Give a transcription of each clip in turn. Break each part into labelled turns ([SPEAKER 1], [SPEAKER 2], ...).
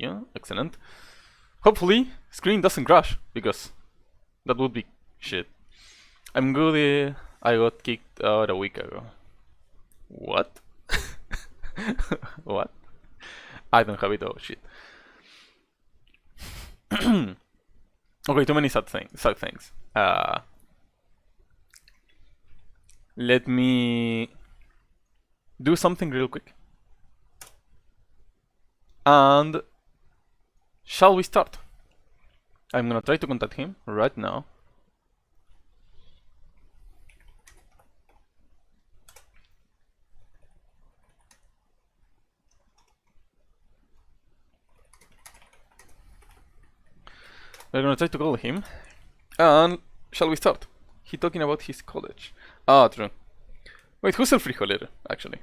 [SPEAKER 1] you. Excellent. Hopefully, screen doesn't crash, because that would be shit. I'm good. I got kicked out a week ago. What? What? I don't have it. Oh shit. Okay, too many sad things. Let me do something real quick. And shall we start? I'm gonna try to contact him right now. We're gonna try to call him. And shall we start? He talking about his college. Ah, true. Wait, who's el frijolero, actually?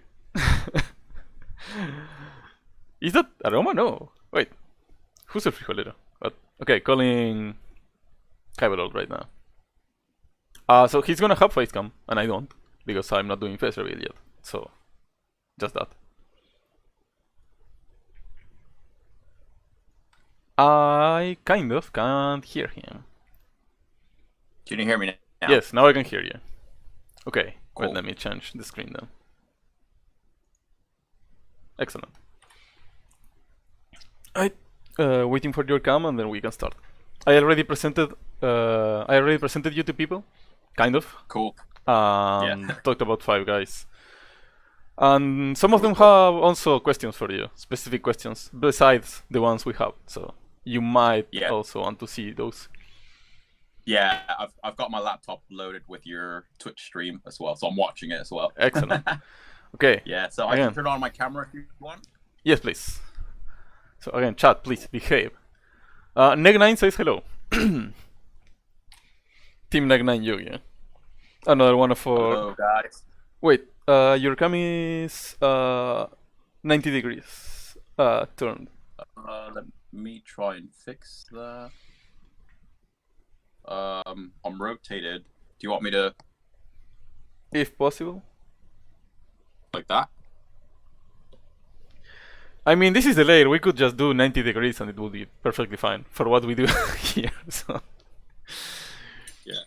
[SPEAKER 1] Is that Aroma? No. Wait. Who's el frijolero? What? Okay, calling Kaibalord right now. So he's gonna have facecam, and I don't, because I'm not doing face reveal yet. So, just that. I kind of can't hear him.
[SPEAKER 2] Can you hear me now?
[SPEAKER 1] Yes, now I can hear you. Okay,
[SPEAKER 2] cool.
[SPEAKER 1] Wait, let me change the screen then. Excellent. Waiting for your cam and then we can start. I already presented you to people, kind of.
[SPEAKER 2] Cool.
[SPEAKER 1] Yeah. Talked about 5 guys. And some of them have also questions for you, specific questions, besides the ones we have. So you might also want to see those.
[SPEAKER 2] Yeah, I've got my laptop loaded with your Twitch stream as well, so I'm watching it as well.
[SPEAKER 1] Excellent. Okay.
[SPEAKER 2] Yeah, so I can turn on my camera if you want.
[SPEAKER 1] Yes, please. So again, chat, please behave. Neg9 says hello. Team Neg9 Yugi. Another one of our.
[SPEAKER 2] Hello, guys.
[SPEAKER 1] Wait, your cam is 90 degrees turned.
[SPEAKER 2] Let me try and fix that. I'm rotated. Do you want me to?
[SPEAKER 1] If possible.
[SPEAKER 2] Like that?
[SPEAKER 1] I mean, this is the layer. We could just do 90 degrees and it would be perfectly fine for what we do here. So.
[SPEAKER 2] Yeah.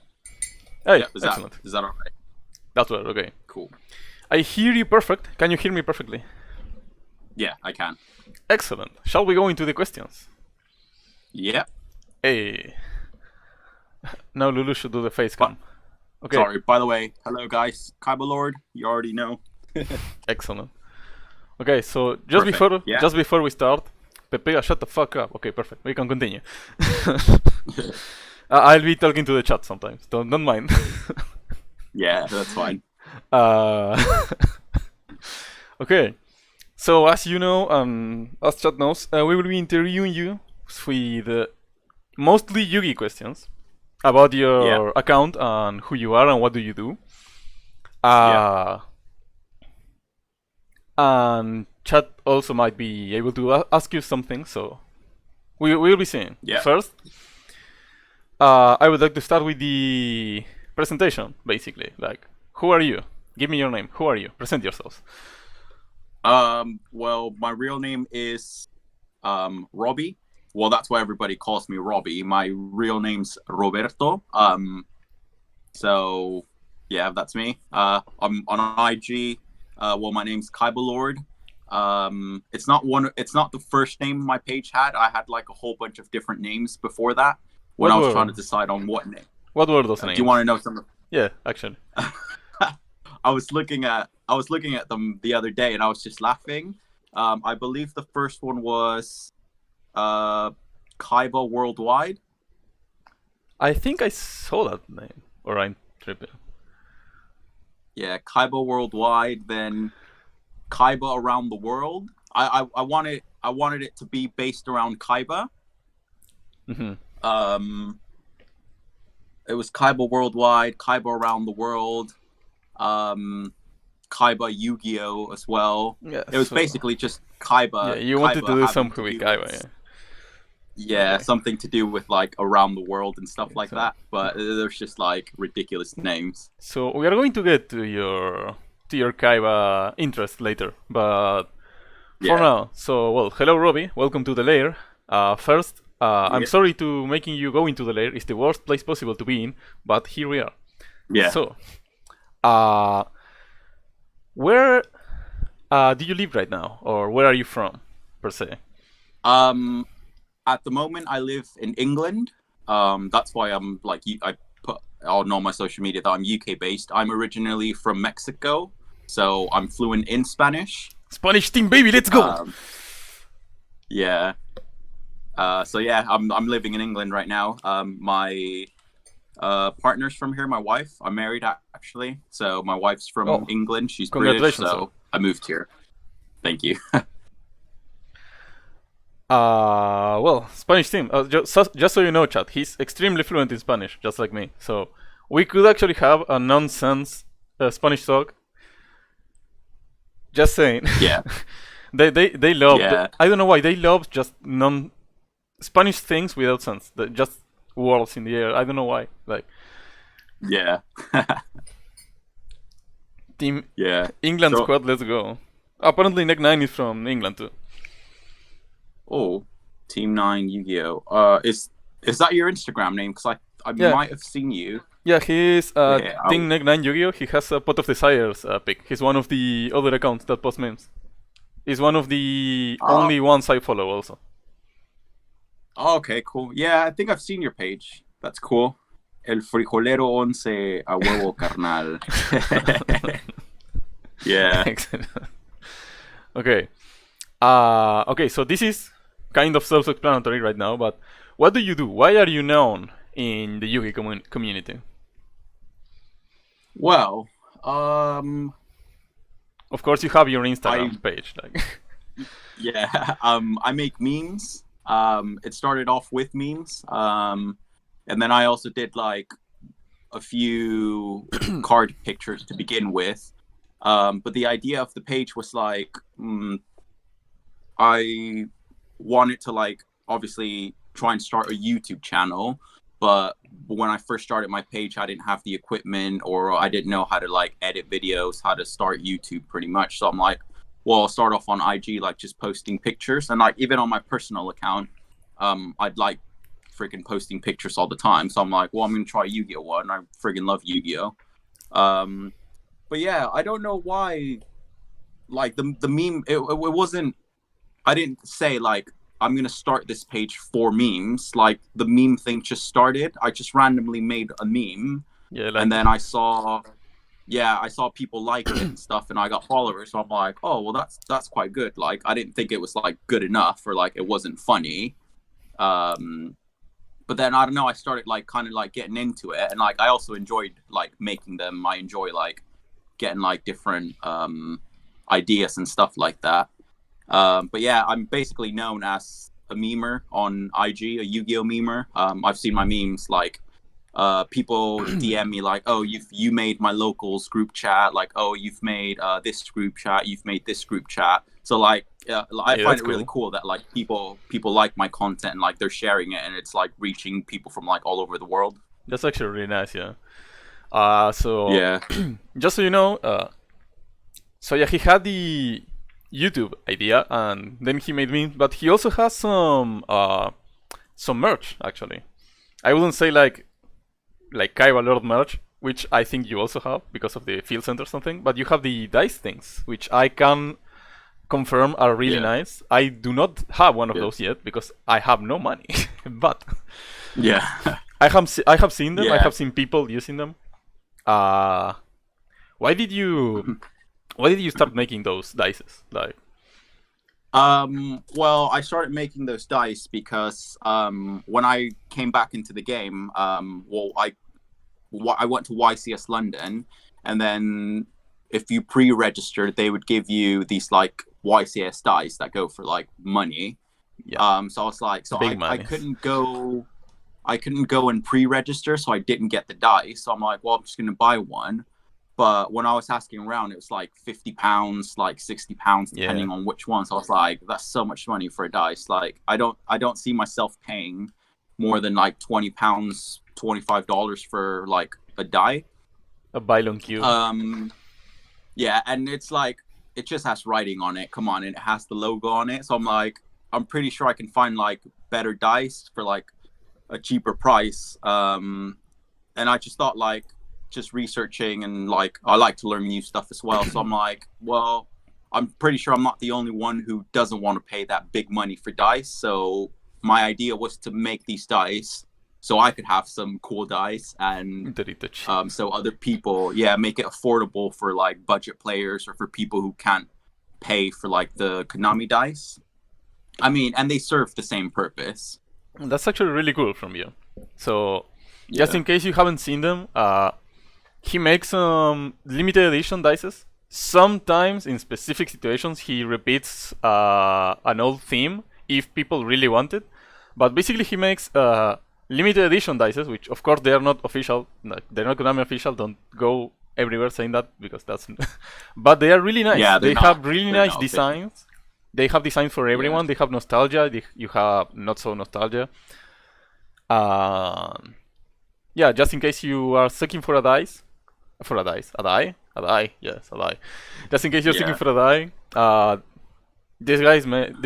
[SPEAKER 1] Hey,
[SPEAKER 2] yeah,
[SPEAKER 1] excellent.
[SPEAKER 2] Is that alright?
[SPEAKER 1] That's well, okay.
[SPEAKER 2] Cool.
[SPEAKER 1] I hear you perfect. Can you hear me perfectly?
[SPEAKER 2] Yeah, I can.
[SPEAKER 1] Excellent. Shall we go into the questions?
[SPEAKER 2] Yeah.
[SPEAKER 1] Hey. Now Lulu should do the face cam.
[SPEAKER 2] Okay. Sorry, by the way, hello guys. Kaibalord, you already know.
[SPEAKER 1] Excellent. Okay, so just before we start, Pepega, shut the fuck up. Okay, perfect. We can continue. I'll be talking to the chat sometimes. Don't mind.
[SPEAKER 2] Yeah, that's fine.
[SPEAKER 1] Okay, so as you know, as chat knows, we will be interviewing you with mostly Yugi questions about your account and who you are and what do you do. And chat also might be able to ask you something, so we will be seeing. First, I would like to start with the presentation, basically. Like, who are you? Give me your name. Who are you? Present yourselves.
[SPEAKER 2] Well, my real name is Robbie. Well, that's why everybody calls me Robbie. My real name's Roberto. So yeah, that's me. I'm on IG. Well, my name's Kaibalord. It's not the first name my page had. I had like a whole bunch of different names before that when I was trying to decide on what name.
[SPEAKER 1] What were those names?
[SPEAKER 2] Do you want to know some?
[SPEAKER 1] Yeah, actually.
[SPEAKER 2] I was looking at them the other day and I was just laughing. I believe the first one was Kaiba Worldwide.
[SPEAKER 1] I think I saw that name, or I'm tripping.
[SPEAKER 2] Yeah, Kaiba Worldwide, then Kaiba Around the World. I wanted it to be based around Kaiba.
[SPEAKER 1] Mm-hmm.
[SPEAKER 2] It was Kaiba Worldwide, Kaiba Around the World, Kaiba Yu-Gi-Oh as well. Yeah, it was basically just Kaiba.
[SPEAKER 1] Yeah, you wanted to do something with Kaiba, yeah.
[SPEAKER 2] Yeah, something to do with like around the world and stuff like that. But there's just like ridiculous names.
[SPEAKER 1] So we are going to get to your Kaiba interest later, but For now. So, well, hello, Robbie. Welcome to the lair. First, I'm sorry to making you go into the lair. It's the worst place possible to be in, but here we are.
[SPEAKER 2] Yeah.
[SPEAKER 1] So, where do you live right now, or where are you from, per se?
[SPEAKER 2] At the moment, I live in England. That's why I'm like I put on all my social media that I'm UK based. I'm originally from Mexico, so I'm fluent in Spanish.
[SPEAKER 1] Spanish team, baby, let's go!
[SPEAKER 2] Yeah. So yeah, I'm living in England right now. My partner's from here. My wife. I'm married actually. So my wife's from England. She's British. So I moved here. Thank you.
[SPEAKER 1] Well, Spanish team. Just so you know, chat, he's extremely fluent in Spanish, just like me. So we could actually have a nonsense Spanish talk. Just saying.
[SPEAKER 2] Yeah.
[SPEAKER 1] they love. I don't know why they love just Spanish things without sense. Just words in the air. I don't know why. Like.
[SPEAKER 2] Yeah.
[SPEAKER 1] Team. Yeah. England squad. Let's go. Apparently, Neck 9 is from England too.
[SPEAKER 2] Oh, Team 9 Yu-Gi-Oh. Is that your Instagram name? Because I might have seen you.
[SPEAKER 1] Yeah, he's Team Neck 9 Yu-Gi-Oh. He has a Pot of Desires pick. He's one of the other accounts that post memes. He's one of the only ones I follow also.
[SPEAKER 2] Oh, okay, cool. Yeah, I think I've seen your page. That's cool. El frijolero 11 a huevo carnal. Yeah.
[SPEAKER 1] Excellent. Okay. Okay, so this is kind of self-explanatory right now, but what do you do? Why are you known in the Yu-Gi community?
[SPEAKER 2] Well,
[SPEAKER 1] of course you have your Instagram page, like.
[SPEAKER 2] Yeah, I make memes. It started off with memes, and then I also did like a few card pictures to begin with. But the idea of the page was like, I wanted to like obviously try and start a YouTube channel, but when I first started my page, I didn't have the equipment, or I didn't know how to like edit videos, how to start YouTube pretty much. So I'm like, well, I'll start off on IG, like just posting pictures, and like even on my personal account, I'd like freaking posting pictures all the time. So I'm like, well, I'm gonna try Yu-Gi-Oh one. I freaking love Yu-Gi-Oh. But yeah, I don't know why. Like the meme, it wasn't. I didn't say like I'm gonna start this page for memes. Like the meme thing just started. I just randomly made a meme, and then I saw people like it and stuff, and I got followers. So I'm like, oh well, that's quite good. Like I didn't think it was like good enough, or like it wasn't funny. But then I don't know. I started like kind of like getting into it, and like I also enjoyed like making them. I enjoy like getting like different ideas and stuff like that. But yeah, I'm basically known as a memer on IG, a Yu-Gi-Oh memer. I've seen my memes like people DM me like, oh, you made my locals group chat, like, oh, you've made this group chat, you've made this group chat. So like I find it really cool that like people like my content and like they're sharing it, and it's like reaching people from like all over the world.
[SPEAKER 1] That's actually really nice. Yeah. So
[SPEAKER 2] yeah.
[SPEAKER 1] Just so you know, so yeah, he had the YouTube idea, and then he made memes, but he also has some merch actually. I wouldn't say like Kaibalord merch, which I think you also have because of the field center or something, but you have the dice things, which I can confirm are really nice. I do not have one of those yet because I have no money, but
[SPEAKER 2] yeah,
[SPEAKER 1] I have seen them. I have seen people using them. Why did you start making those dices? Like,
[SPEAKER 2] well, I started making those dice because when I came back into the game, well, I went to YCS London, and then if you pre-registered, they would give you these like YCS dice that go for like money. Yeah. So I was like, so I couldn't go and pre-register, so I didn't get the dice. So I'm like, well, I'm just gonna buy one. But when I was asking around, it was like £50, like £60, depending on which one. So I was like, that's so much money for a dice. Like, I don't see myself paying more than like £20, $25 for like a die.
[SPEAKER 1] A Bylon cube.
[SPEAKER 2] Yeah, and it's like it just has writing on it. Come on, and it has the logo on it. So I'm like, I'm pretty sure I can find like better dice for like a cheaper price. And I just thought like just researching, and like I like to learn new stuff as well. So I'm like, well, I'm pretty sure I'm not the only one who doesn't want to pay that big money for dice. So my idea was to make these dice so I could have some cool dice, and so other people, make it affordable for like budget players or for people who can't pay for like the Konami dice. I mean, and they serve the same purpose.
[SPEAKER 1] That's actually really cool from you. So, just in case you haven't seen them, he makes limited edition dices. Sometimes, in specific situations, he repeats an old theme if people really want it. But basically, he makes limited edition dices, which of course they are not official. They're not Konami official. Don't go everywhere saying that, because that's. But they are really nice.
[SPEAKER 2] Yeah,
[SPEAKER 1] they have really nice designs. They have designs for everyone. They have nostalgia. You have not so nostalgia. Just in case you are searching for a die. Yes, a die. Just in case you're searching for a die, this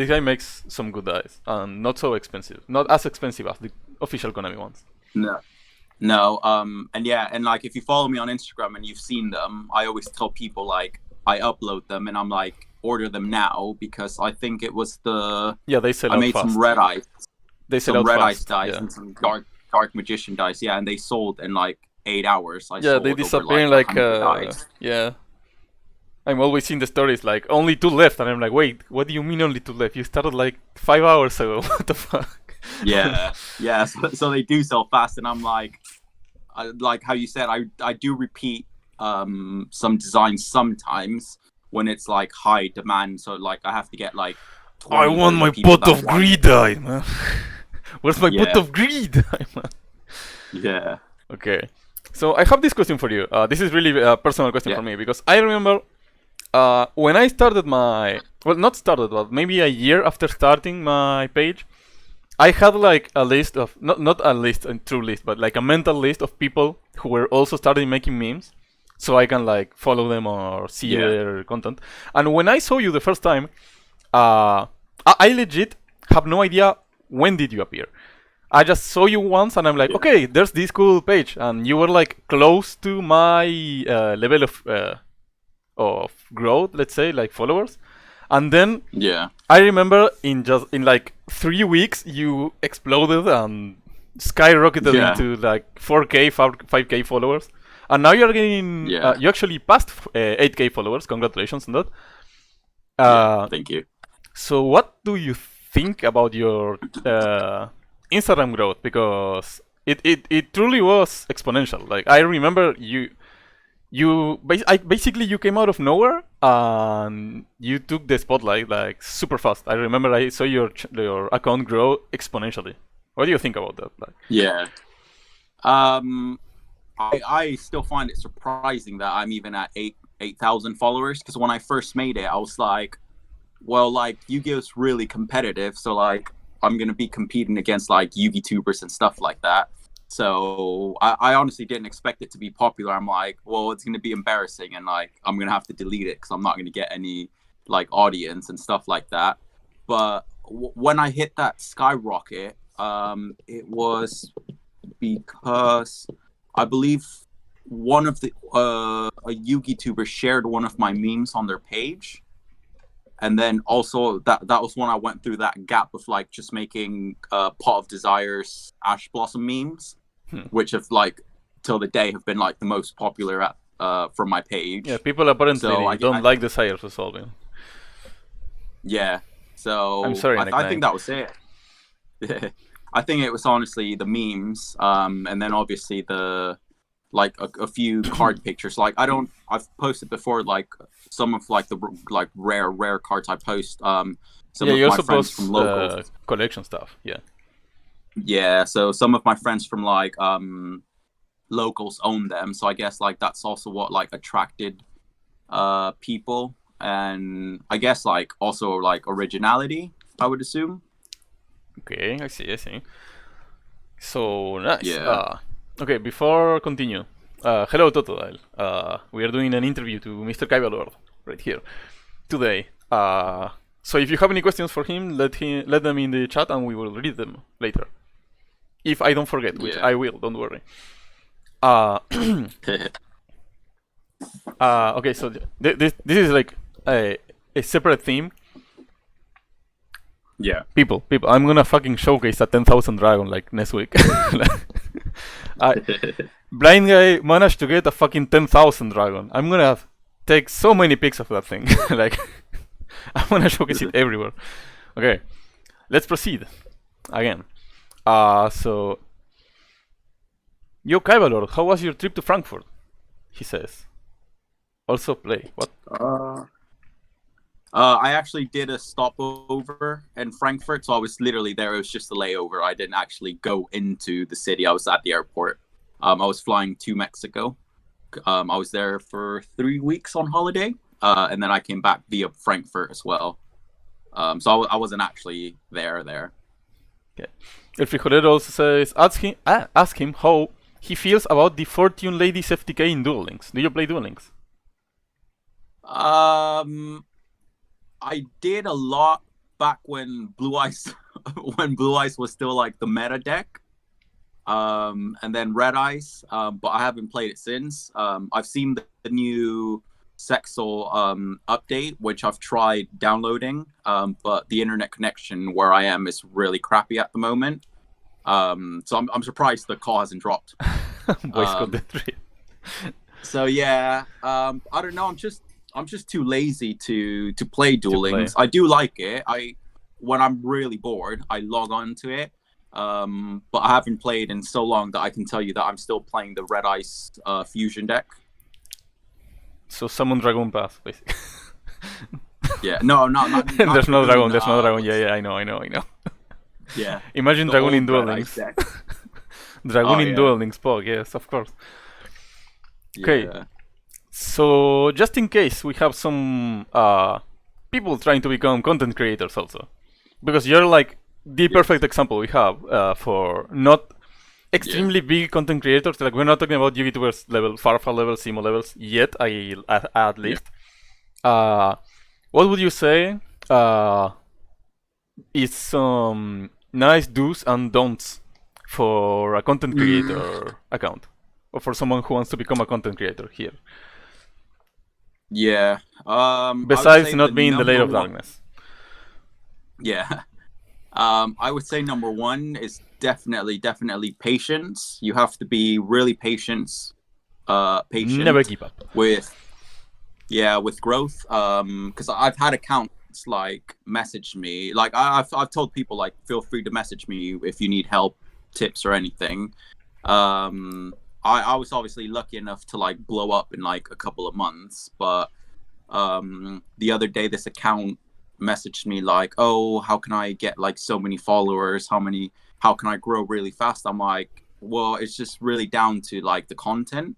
[SPEAKER 1] guy makes some good dice, and not so expensive. Not as expensive as the official Konami ones.
[SPEAKER 2] No. And like if you follow me on Instagram and you've seen them, I always tell people like I upload them and I'm like, order them now, because I think it was
[SPEAKER 1] they sell out
[SPEAKER 2] I made
[SPEAKER 1] fast.
[SPEAKER 2] some red ice.
[SPEAKER 1] They sell
[SPEAKER 2] some
[SPEAKER 1] out
[SPEAKER 2] red
[SPEAKER 1] fast.
[SPEAKER 2] ice dice and some dark magician dice, and they sold in like 8 hours.
[SPEAKER 1] They disappear in like I'm always seeing the stories like only 2 left, and I'm like, wait, what do you mean only 2 left? You started like 5 hours ago. What the fuck?
[SPEAKER 2] So they do sell fast, and I'm like how you said, I do repeat some designs sometimes when it's like high demand. So like I have to get like
[SPEAKER 1] I want my pot of greed die, man. Where's my pot of greed die, man?
[SPEAKER 2] Yeah.
[SPEAKER 1] Okay. So I have this question for you. This is really a personal question for me, because I remember when I started but maybe a year after starting my page, I had like a list of, not a list, a true list, but like a mental list of people who were also starting making memes, so I can like follow them or see their content. And when I saw you the first time, I legit have no idea when did you appear. I just saw you once and I'm like, okay, there's this cool page, and you were like close to my level of growth, let's say, like followers. And then I remember in like 3 weeks you exploded and skyrocketed into like 4K, 5K followers, and now you're getting you actually passed 8K followers. Congratulations on that.
[SPEAKER 2] Thank you.
[SPEAKER 1] So what do you think about your Instagram growth? Because it truly was exponential. Like I remember basically you came out of nowhere and you took the spotlight like super fast. I remember I saw your account grow exponentially. What do you think about that? Like,
[SPEAKER 2] I still find it surprising that I'm even at 8,000 followers, because when I first made it I was like, well, like Yu-Gi-Oh's really competitive, so like I'm gonna be competing against like Yu-Gi tubers and stuff like that. So I honestly didn't expect it to be popular. I'm like, well, it's gonna be embarrassing, and like I'm gonna have to delete it because I'm not gonna get any like audience and stuff like that. But when I hit that skyrocket, it was because I believe one of the a Yu-Gi tuber shared one of my memes on their page. And then also that was when I went through that gap of like just making Pot of Desires Ash Blossom memes, which have like till the day have been like the most popular at from my page.
[SPEAKER 1] Yeah, people apparently don't like Desires resolving.
[SPEAKER 2] Yeah, so
[SPEAKER 1] I'm sorry,
[SPEAKER 2] I think that was it. I think it was honestly the memes, and then obviously the like a few card pictures. Like I've posted before like some of like the like rare cards I post. Some of
[SPEAKER 1] you
[SPEAKER 2] my
[SPEAKER 1] also
[SPEAKER 2] friends
[SPEAKER 1] post
[SPEAKER 2] from locals.
[SPEAKER 1] collection stuff.
[SPEAKER 2] So some of my friends from like locals own them. So I guess like that's also what like attracted people, and I guess like also like originality, I would assume.
[SPEAKER 1] Okay, I see. So nice.
[SPEAKER 2] Yeah.
[SPEAKER 1] Okay, before continue, hello Totodile. We are doing an interview to Mr. Kaibalord right here. today. So if you have any questions for him, let them in the chat, and we will read them later. If I don't forget, which I will. Don't worry. Okay, so this is like a separate theme.
[SPEAKER 2] Yeah.
[SPEAKER 1] People, I'm gonna fucking showcase a 10,000 dragon like next week. Blind guy managed to get a fucking 10,000 dragon. I'm gonna take so many pics of that thing. Like, I'm gonna showcase it everywhere. Okay, let's proceed again. So, yo, Kaibalord, how was your trip to Frankfurt? He says. Also play. What?
[SPEAKER 2] I actually did a stopover in Frankfurt, so I was literally there. It was just a layover. I didn't actually go into the city. I was at the airport. I was flying to Mexico. I was there for 3 weeks on holiday, and then I came back via Frankfurt as well. So I wasn't actually there.
[SPEAKER 1] Okay. El Frijolero also says, ask him how he feels about the Fortune Ladies FTK in Duel Links. Do you play Duel Links?
[SPEAKER 2] I did a lot back when Blue Eyes was still like the meta deck. And then Red Eyes, but I haven't played it since. I've seen the new Sexal update, which I've tried downloading, but the internet connection where I am is really crappy at the moment. So I'm surprised the call hasn't dropped. So yeah, I don't know. I'm just too lazy to play Duel Links. I do like it. When I'm really bored, I log on to it. But I haven't played in so long that I can tell you that I'm still playing the Red Ice fusion deck.
[SPEAKER 1] So summon Dragon Pass, basically.
[SPEAKER 2] Yeah, no, not
[SPEAKER 1] there's no dragon. There's no dragon. Yeah, I know.
[SPEAKER 2] Yeah.
[SPEAKER 1] Imagine Dragon in Duel Links. Dragon in Duel Links, Pog. Yes, of course. Okay.
[SPEAKER 2] Yeah.
[SPEAKER 1] So just in case we have some people trying to become content creators also, because you're like the perfect example we have for not extremely big content creators. Like, we're not talking about YouTubers level, Farfa level, Simo levels yet, at least. What would you say is some nice do's and don'ts for a content creator account, or for someone who wants to become a content creator here?
[SPEAKER 2] Yeah.
[SPEAKER 1] Besides not being the LairofDankness.
[SPEAKER 2] Yeah. I would say number one is definitely patience. You have to be really patient.
[SPEAKER 1] Never give up.
[SPEAKER 2] With growth. Because I've had accounts like message me. Like I've told people, like, feel free to message me if you need help, tips, or anything. I was obviously lucky enough to like blow up in like a couple of months, but the other day this account messaged me like, oh, how can I get like so many followers? How can I grow really fast? I'm like, well, it's just really down to like the content.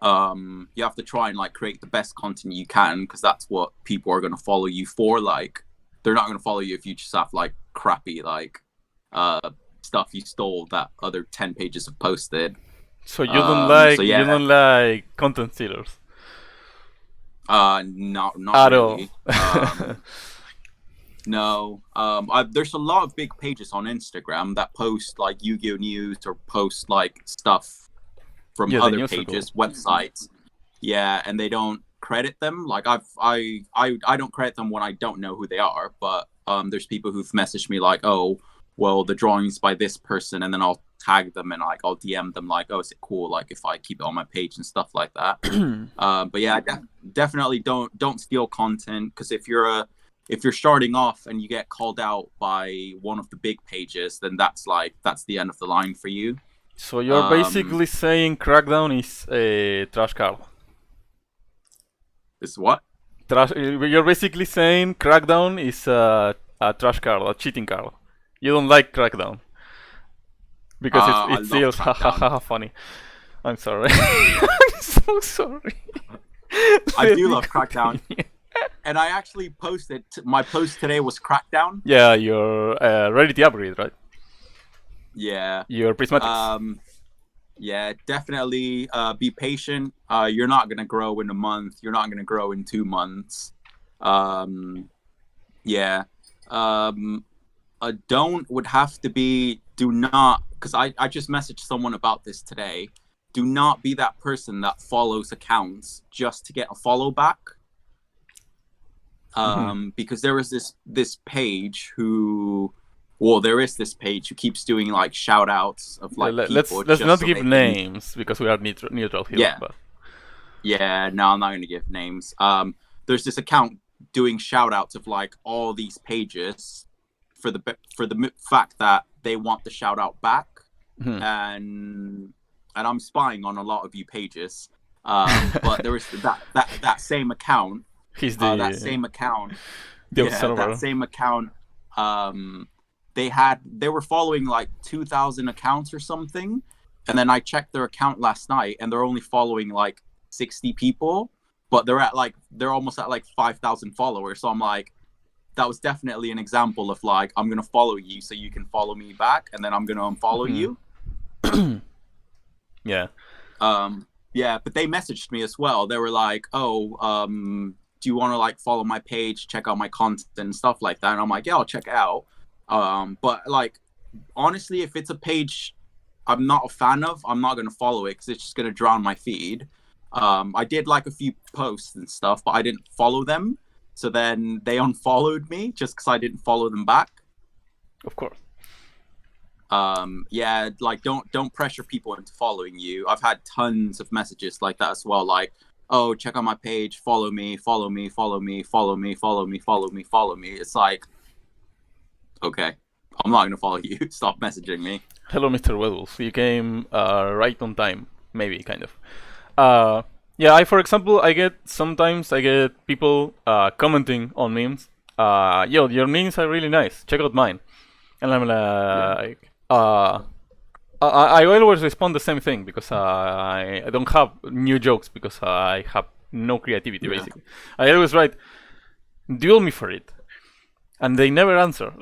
[SPEAKER 2] You have to try and like create the best content you can, because that's what people are going to follow you for. Like, they're not going to follow you if you just have like crappy like stuff you stole that other 10 pages have posted.
[SPEAKER 1] So you don't like you don't like content stealers?
[SPEAKER 2] Not
[SPEAKER 1] at
[SPEAKER 2] really.
[SPEAKER 1] all.
[SPEAKER 2] No. There's a lot of big pages on Instagram that post like Yu-Gi-Oh news or post like stuff from other pages, websites. Yeah, and they don't credit them. Like I don't credit them when I don't know who they are, but there's people who've messaged me like, oh, well, the drawing's by this person, and then I'll tag them and like I'll DM them like, oh, is it cool like if I keep it on my page and stuff like that. But yeah, definitely don't steal content, because if you're starting off and you get called out by one of the big pages, then that's the end of the line for you.
[SPEAKER 1] So you're basically saying Crackdown is a trash card.
[SPEAKER 2] Is what?
[SPEAKER 1] You're basically saying Crackdown is a trash card, a cheating card. You don't like Crackdown because it feels funny. I'm sorry. I'm so sorry.
[SPEAKER 2] I do love Crackdown. And I actually posted, my post today was Crackdown.
[SPEAKER 1] Yeah, you're Rarity upgrade, right?
[SPEAKER 2] Yeah.
[SPEAKER 1] Your prismatics.
[SPEAKER 2] Yeah, definitely be patient. You're not gonna grow in a month. You're not gonna grow in 2 months. Yeah. A don't would have to be do not, because I just messaged someone about this today. Do not be that person that follows accounts just to get a follow back. Because there is this page who, well, there is this page who keeps doing like shout outs of like people.
[SPEAKER 1] Let's
[SPEAKER 2] just
[SPEAKER 1] not
[SPEAKER 2] so
[SPEAKER 1] give
[SPEAKER 2] they can-
[SPEAKER 1] names because we are neutral here.
[SPEAKER 2] Yeah.
[SPEAKER 1] But
[SPEAKER 2] Yeah, no, I'm not going to give names. There's this account doing shout outs of like all these pages for the fact that they want the shout out back. And I'm spying on a lot of you pages. But there was that same account.
[SPEAKER 1] he's the
[SPEAKER 2] That same account.
[SPEAKER 1] the
[SPEAKER 2] Yeah,
[SPEAKER 1] observer.
[SPEAKER 2] that same account. They were following like 2,000 accounts or something, and then I checked their account last night, and they're only following like 60 people, but they're almost at like 5,000 followers. So I'm like, that was definitely an example of like, I'm gonna follow you so you can follow me back, and then I'm gonna unfollow you.
[SPEAKER 1] Yeah.
[SPEAKER 2] Yeah, but they messaged me as well. They were like, oh, do you want to like follow my page, check out my content and stuff like that? And I'm like, yeah, I'll check it out. But like, honestly, if it's a page I'm not a fan of, I'm not going to follow it because it's just going to drown my feed. I did like a few posts and stuff, but I didn't follow them. So then they unfollowed me just because I didn't follow them back.
[SPEAKER 1] Of course.
[SPEAKER 2] Yeah, like don't pressure people into following you. I've had tons of messages like that as well, like, oh, check out my page, follow me, follow me, follow me, follow me, follow me, follow me, follow me. It's like, okay, I'm not gonna follow you. Stop messaging me.
[SPEAKER 1] Hello, Mr. Weddles. You came right on time, maybe, kind of. Yeah, for example, sometimes I get people commenting on memes. Yo, your memes are really nice. Check out mine. And I'm like, I always respond the same thing because I don't have new jokes because I have no creativity, basically. I always write, duel me for it. And they never answer.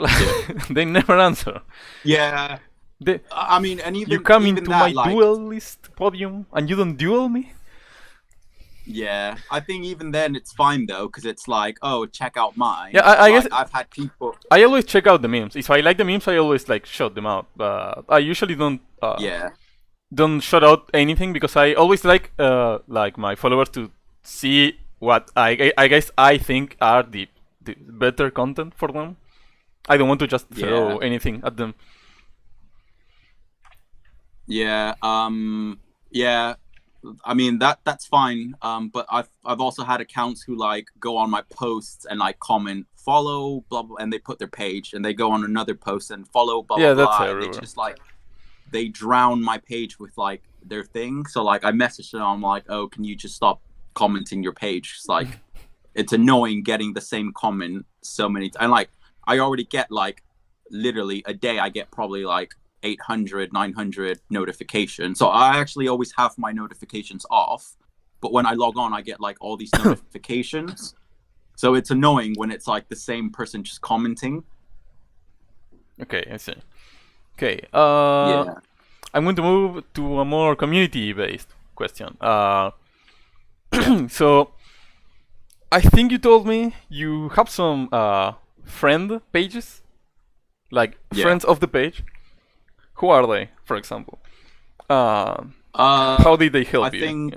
[SPEAKER 1] They never answer.
[SPEAKER 2] Yeah. I mean, and even
[SPEAKER 1] you come
[SPEAKER 2] even
[SPEAKER 1] into
[SPEAKER 2] that,
[SPEAKER 1] my
[SPEAKER 2] like,
[SPEAKER 1] duelist podium and you don't duel me?
[SPEAKER 2] Yeah, I think even then it's fine though, because it's like, oh, check out mine.
[SPEAKER 1] Yeah, I guess
[SPEAKER 2] I've had people.
[SPEAKER 1] I always check out the memes. If I like the memes, I always like shout them out. But I usually don't. Don't shout out anything because I always like my followers to see what I guess I think are the better content for them. I don't want to just throw anything at them.
[SPEAKER 2] Yeah. Yeah. I mean that's fine. But I've also had accounts who like go on my posts and like comment, follow, blah blah, and they put their page, and they go on another post and follow, blah blah blah. And they just like they drown my page with like their thing. So like I messaged them, I'm like, oh, can you just stop commenting your page? It's like it's annoying getting the same comment so many times. And like I already get like literally a day I get probably like 800, 900 notifications. So I actually always have my notifications off, but when I log on I get like all these notifications. So it's annoying when it's like the same person just commenting.
[SPEAKER 1] Okay, I see. Okay, I'm going to move to a more community-based question. So, I think you told me you have some friend pages, like friends of the page. Who are they, for example? How did they help you?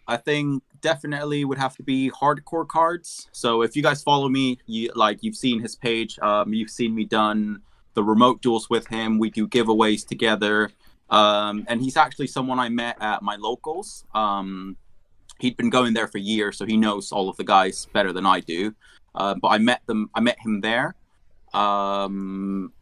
[SPEAKER 2] I think definitely would have to be hardcore cards. So if you guys follow me, you've seen his page. You've seen me done the remote duels with him. We do giveaways together. And he's actually someone I met at my locals. He'd been going there for years, so he knows all of the guys better than I do. But I met him there. And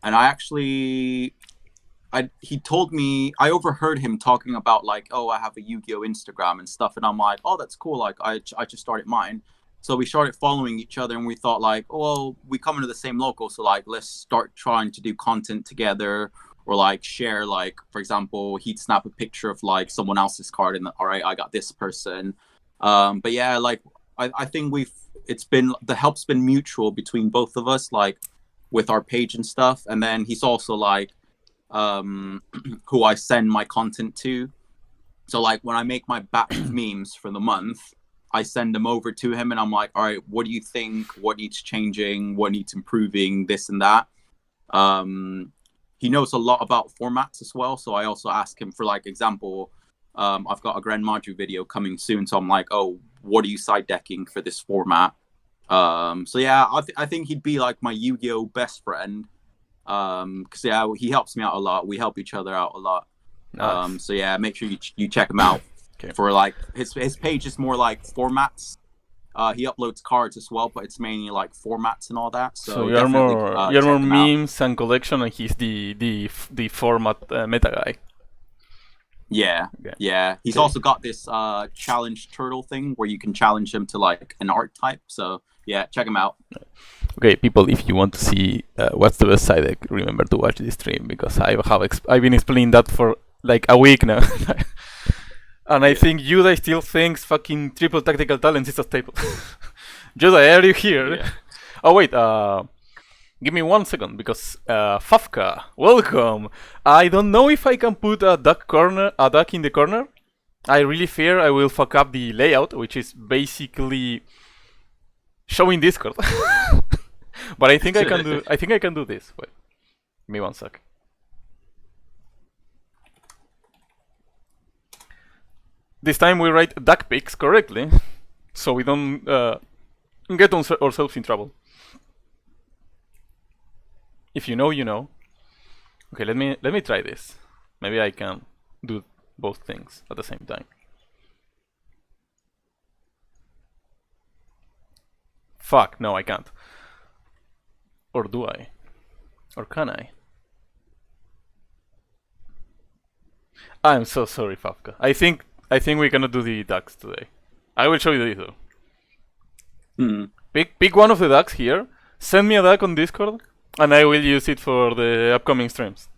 [SPEAKER 2] he told me, I overheard him talking about like, oh, I have a Yu-Gi-Oh Instagram and stuff. And I'm like, oh, that's cool. Like I just started mine. So we started following each other and we thought like, oh, well, we come into the same local. So like, let's start trying to do content together or like share, like, for example, he'd snap a picture of like someone else's card and all right, I got this person. But yeah, like, I think the help's been mutual between both of us, like with our page and stuff. And then he's also like, who I send my content to. So like when I make my batch of memes for the month, I send them over to him and I'm like, all right, what do you think? What needs changing? What needs improving? This and that. He knows a lot about formats as well. So I also ask him for like example, I've got a Grand Maju video coming soon. So I'm like, oh, what are you side decking for this format? So yeah, I think he'd be like my Yu-Gi-Oh best friend. Because yeah, he helps me out a lot. We help each other out a lot.
[SPEAKER 1] Nice.
[SPEAKER 2] So yeah, make sure you check him out.
[SPEAKER 1] Okay.
[SPEAKER 2] For like his page is more like formats. He uploads cards as well, but it's mainly like formats and all that. So
[SPEAKER 1] you're more
[SPEAKER 2] check him out.
[SPEAKER 1] memes and collection, and he's the format meta guy.
[SPEAKER 2] Yeah,
[SPEAKER 1] Okay.
[SPEAKER 2] yeah. He's
[SPEAKER 1] Okay.
[SPEAKER 2] also got this challenge turtle thing where you can challenge him to like an archetype. So yeah, check him out.
[SPEAKER 1] Okay, people, if you want to see what's the best side deck, remember to watch this stream because I've been explaining that for like a week now. And I think Judah still thinks fucking triple tactical talents is a staple. Judah, are you here?
[SPEAKER 2] Yeah.
[SPEAKER 1] Oh wait, give me 1 second because Fafka, welcome. I don't know if I can put a duck in the corner. I really fear I will fuck up the layout, which is basically showing Discord. But I think I can do this. Wait, give me 1 sec. This time we write duck pics correctly, so we don't get ourselves in trouble. If you know, you know. Okay, let me try this. Maybe I can do both things at the same time. Fuck, no, I can't. Or do I? Or can I? I'm so sorry, Fafka. I think we cannot do the ducks today. I will show you this though. Pick one of the ducks here. Send me a duck on Discord, and I will use it for the upcoming streams.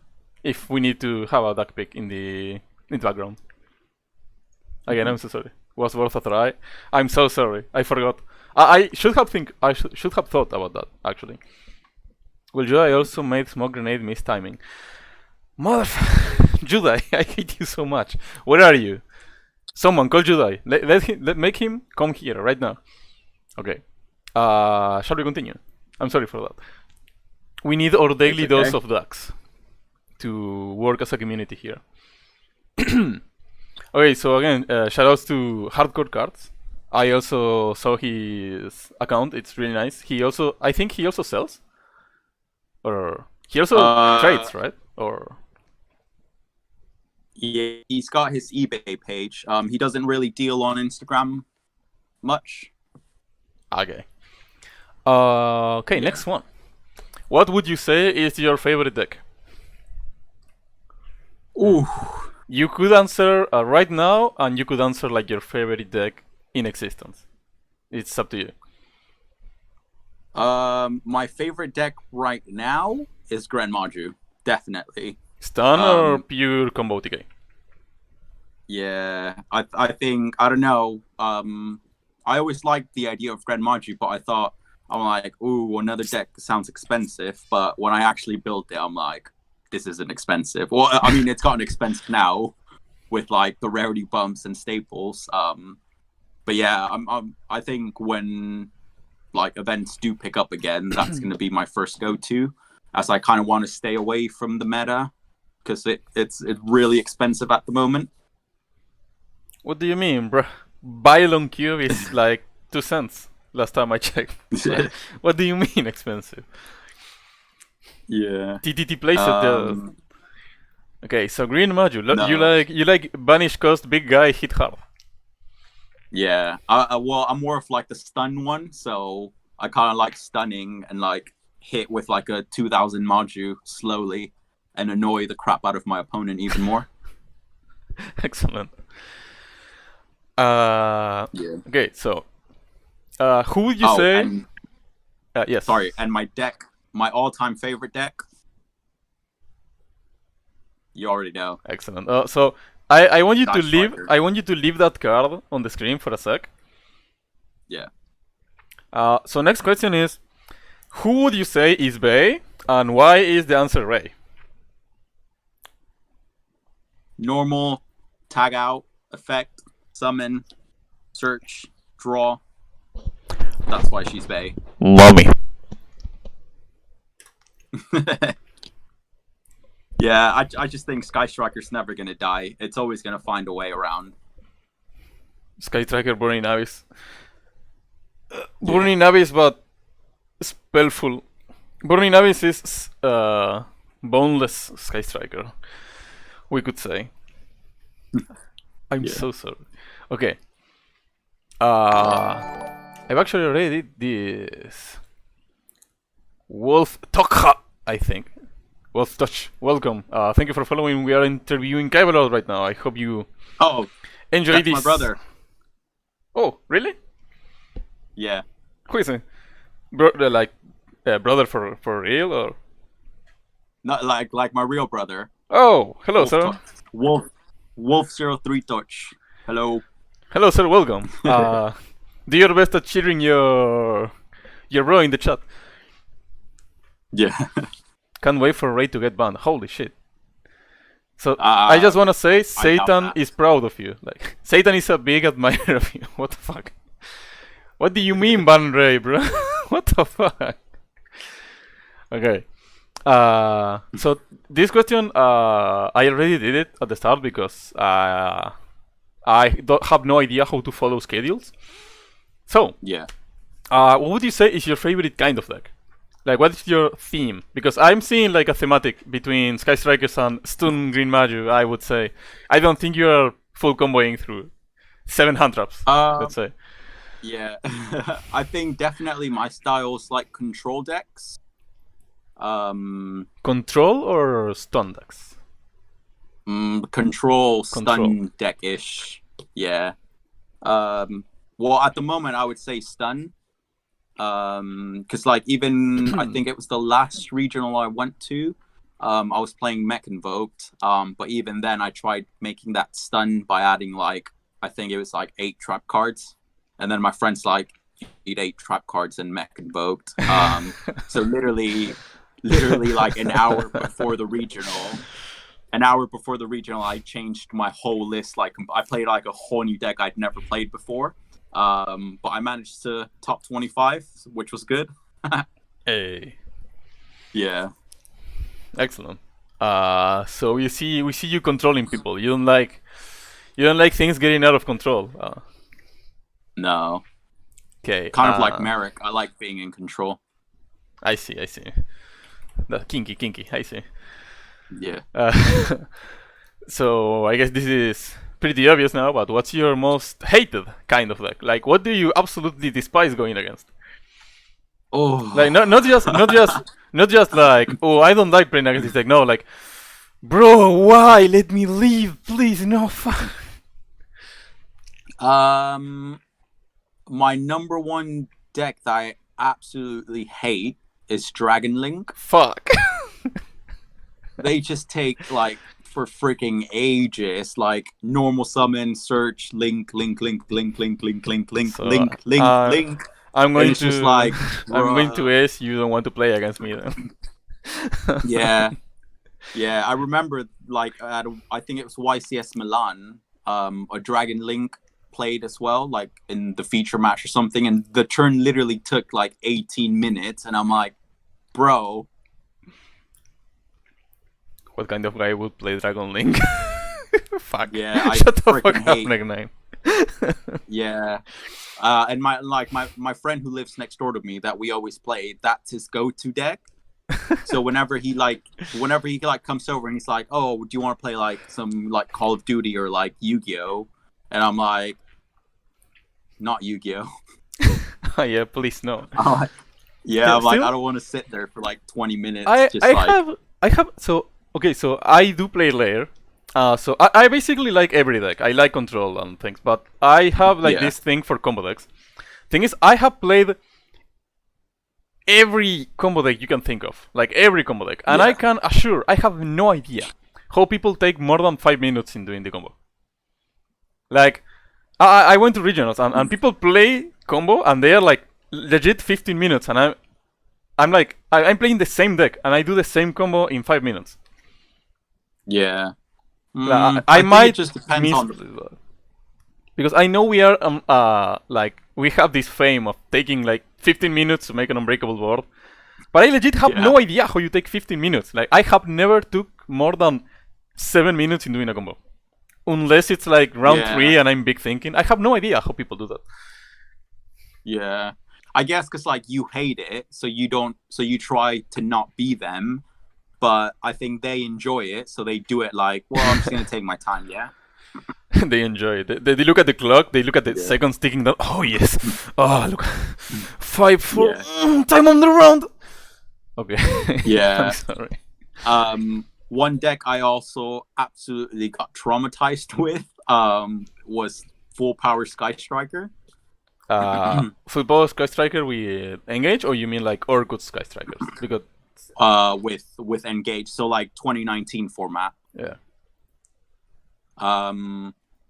[SPEAKER 1] If we need to have a duck pick in the background. Again, I'm so sorry. Was worth a try. I'm so sorry. I forgot. I should have thought about that actually. Well, Judah, I also made smoke grenade mistiming. Mother, Judah, I hate you so much. Where are you? Someone call Judah. Let make him come here right now. Okay. Shall we continue? I'm sorry for that. We need our daily dose of ducks to work as a community here. Okay, so again, shoutouts to Hardcore Cards. I also saw his account. It's really nice. I think he also sells, or he also trades, right? Or
[SPEAKER 2] yeah, he's got his eBay page. He doesn't really deal on Instagram much.
[SPEAKER 1] Okay. Okay, yeah. Next one. What would you say is your favorite deck?
[SPEAKER 2] Ooh.
[SPEAKER 1] You could answer right now, and you could answer like your favorite deck in existence. It's up to you.
[SPEAKER 2] My favorite deck right now is Grand Maju, definitely.
[SPEAKER 1] Stun or pure combo TK?
[SPEAKER 2] Yeah, I think, I don't know. I always liked the idea of Grand Maju, but I'm like, ooh, another deck sounds expensive. But when I actually built it, I'm like, this isn't expensive. Well, I mean, it's gotten expensive now with like the rarity bumps and staples. But yeah, I think when like events do pick up again, that's going to be my first go-to, as I kind of want to stay away from the meta because it's really expensive at the moment.
[SPEAKER 1] What do you mean, bro? Bylon Cube is like 2 cents last time I checked. What do you mean expensive?
[SPEAKER 2] Yeah.
[SPEAKER 1] TTT plays it. Okay, so Green Maju. No. You like banish cost, big guy, hit hard.
[SPEAKER 2] Yeah. Well, I'm more of like the stun one, so I kind of like stunning and like hit with like a 2000 Maju slowly and annoy the crap out of my opponent even more.
[SPEAKER 1] Excellent. Yeah. Okay, so who would you say?
[SPEAKER 2] And,
[SPEAKER 1] yes.
[SPEAKER 2] Sorry, and my deck, my all-time favorite deck. You already know.
[SPEAKER 1] Excellent. So I want you to leave. Striker. I want you to leave that card on the screen for a sec.
[SPEAKER 2] Yeah.
[SPEAKER 1] So next question is, who would you say is Bay, and why is the answer Ray?
[SPEAKER 2] normal, tag out, effect, summon, search, draw. That's why she's bae.
[SPEAKER 1] Mommy.
[SPEAKER 2] Yeah, I just think Sky Striker's never gonna die. It's always gonna find a way around.
[SPEAKER 1] Sky Striker, Burning Abyss. Burning Abyss, but spellful. Burning Abyss is boneless Sky Striker, we could say. I'm so sorry. Okay. I've actually already did this. Wolf Tokha, I think. Wolf Touch, welcome. Thank you for following. We are interviewing Kaibalord right now. I hope you enjoy
[SPEAKER 2] that's
[SPEAKER 1] this.
[SPEAKER 2] my brother.
[SPEAKER 1] Oh, really?
[SPEAKER 2] Yeah.
[SPEAKER 1] Who is it? Brother for real or?
[SPEAKER 2] Not like my real brother.
[SPEAKER 1] Oh, hello, sir.
[SPEAKER 2] Wolf03 Touch. Hello.
[SPEAKER 1] Hello, sir. Welcome. Do your best at cheering your bro in the chat.
[SPEAKER 2] Yeah.
[SPEAKER 1] Can't wait for Ray to get banned. Holy shit. So I just wanna say, Satan is proud of you. Like Satan is a big admirer of you. What the fuck? What do you mean, ban Ray, bro? What the fuck? Okay. So this question, I already did it at the start because I don't have no idea how to follow schedules. So
[SPEAKER 2] yeah.
[SPEAKER 1] What would you say is your favorite kind of deck? Like, what is your theme? Because I'm seeing like a thematic between Sky Strikers and Stun Green Maju, I would say. I don't think you're full comboing through 7 hand traps, let's say.
[SPEAKER 2] Yeah. I think definitely my style's like control decks.
[SPEAKER 1] Control or stun decks?
[SPEAKER 2] Control stun deck-ish. Yeah. Well, at the moment, I would say stun. Because like even I think it was the last regional I went to, I was playing Mech Invoked, but even then I tried making that stun by adding like I think it was like 8 trap cards, and then my friend's like, you need 8 trap cards in Mech Invoked. So literally like an hour before the regional, I changed my whole list. Like I played like a whole new deck I'd never played before. But I managed to top 25, which was good.
[SPEAKER 1] Hey.
[SPEAKER 2] Yeah.
[SPEAKER 1] Excellent. So we see you controlling people. You don't like things getting out of control.
[SPEAKER 2] No.
[SPEAKER 1] Okay.
[SPEAKER 2] Kind of like Merrick. I like being in control.
[SPEAKER 1] I see. That's kinky. I see.
[SPEAKER 2] Yeah.
[SPEAKER 1] So I guess this is pretty obvious now, but what's your most hated kind of deck? Like, what do you absolutely despise going against?
[SPEAKER 2] Oh,
[SPEAKER 1] like not just like, oh, I don't like playing against this deck. No, like, bro, why? Let me leave, please. No, fuck.
[SPEAKER 2] My number one deck that I absolutely hate is Dragon Link.
[SPEAKER 1] Fuck.
[SPEAKER 2] They just take like for freaking ages, like normal summon, search, link.
[SPEAKER 1] So,
[SPEAKER 2] link.
[SPEAKER 1] I'm going
[SPEAKER 2] it's
[SPEAKER 1] to
[SPEAKER 2] just like
[SPEAKER 1] I'm going to ask you don't want to play against me then.
[SPEAKER 2] Yeah. I remember like at I think it was YCS Milan, a Dragon Link played as well, like in the feature match or something, and the turn literally took like 18 minutes, and I'm like, bro.
[SPEAKER 1] What kind of guy would play Dragon Link? Fuck.
[SPEAKER 2] Yeah, I
[SPEAKER 1] Shut the fuck up,
[SPEAKER 2] hate.
[SPEAKER 1] nickname.
[SPEAKER 2] Yeah. And my friend who lives next door to me that we always play, that's his go-to deck. So whenever he comes over and he's like, oh, do you want to play like some like Call of Duty or like Yu-Gi-Oh? And I'm like, not Yu-Gi-Oh.
[SPEAKER 1] Yeah, please no.
[SPEAKER 2] Yeah, I'm like, I don't want to sit there for like 20 minutes.
[SPEAKER 1] Okay, so I do play Lair. So I basically like every deck. I like control and things, but I have like this thing for combo decks. Thing is, I have played every combo deck you can think of, like every combo deck, and I can assure I have no idea how people take more than 5 minutes in doing the combo. Like, I went to regionals and people play combo and they are like legit 15 minutes, and I'm like I'm playing the same deck and I do the same combo in 5 minutes.
[SPEAKER 2] Yeah.
[SPEAKER 1] Like,
[SPEAKER 2] I
[SPEAKER 1] I
[SPEAKER 2] think
[SPEAKER 1] might
[SPEAKER 2] it just depends
[SPEAKER 1] miss
[SPEAKER 2] on
[SPEAKER 1] this, because I know we are like we have this fame of taking like 15 minutes to make an unbreakable board, but I legit have no idea how you take 15 minutes. Like I have never took more than 7 minutes in doing a combo, unless it's like round 3 and I'm big thinking. I have no idea how people do that.
[SPEAKER 2] Yeah, I guess because like you hate it, so you don't, so you try to not be them. But I think they enjoy it, so they do it like, well, I'm just gonna take my time, yeah.
[SPEAKER 1] They enjoy it. They look at the clock. They look at the seconds ticking down. Oh yes. Oh look, 5, 4. Time on the round. Okay.
[SPEAKER 2] Yeah.
[SPEAKER 1] I'm sorry.
[SPEAKER 2] One deck I also absolutely got traumatized with was Full Power Sky Striker.
[SPEAKER 1] Football Sky Striker with Engage, or you mean like Orkut Sky Strikers? Because
[SPEAKER 2] with Engage, so like 2019 format.
[SPEAKER 1] Yeah.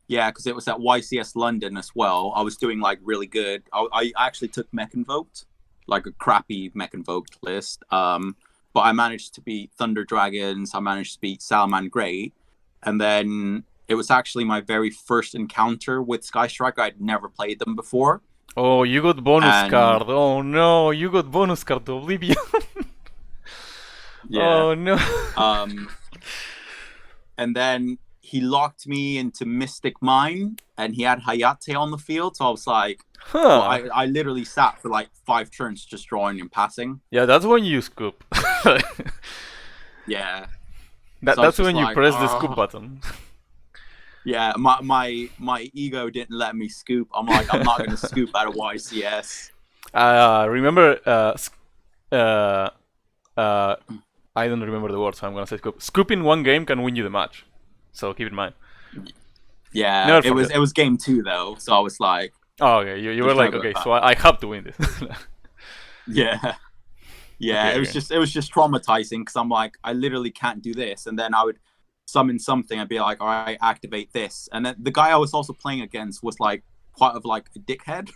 [SPEAKER 2] Yeah, because it was at YCS London as well. I was doing like really good. I actually took Mech Invoked, like a crappy Mech Invoked list. But I managed to beat Thunder Dragons. I managed to beat Salman Great, and then it was actually my very first encounter with Sky Striker. I'd never played them before.
[SPEAKER 1] Oh, you got bonus card. Oh no, you got bonus card to Oblivion.
[SPEAKER 2] Yeah.
[SPEAKER 1] Oh no.
[SPEAKER 2] And then he locked me into Mystic Mine, and he had Hayate on the field. So I was like, well, I literally sat for like 5 turns just drawing and passing.
[SPEAKER 1] Yeah, that's when you scoop.
[SPEAKER 2] Yeah.
[SPEAKER 1] That's when you press the scoop button.
[SPEAKER 2] Yeah, my ego didn't let me scoop. I'm like, I'm not gonna scoop out of YCS.
[SPEAKER 1] Remember, I don't remember the word, so I'm gonna say scoop. Scoop in one game can win you the match, so keep in mind.
[SPEAKER 2] Yeah, it was game 2 though, so I was like,
[SPEAKER 1] oh, okay, you were like, okay, so I have to win this.
[SPEAKER 2] Yeah. Yeah,
[SPEAKER 1] Okay,
[SPEAKER 2] it was just traumatizing because I'm like, I literally can't do this, and then I would summon something. I'd be like, all right, activate this, and then the guy I was also playing against was like quite of like a dickhead.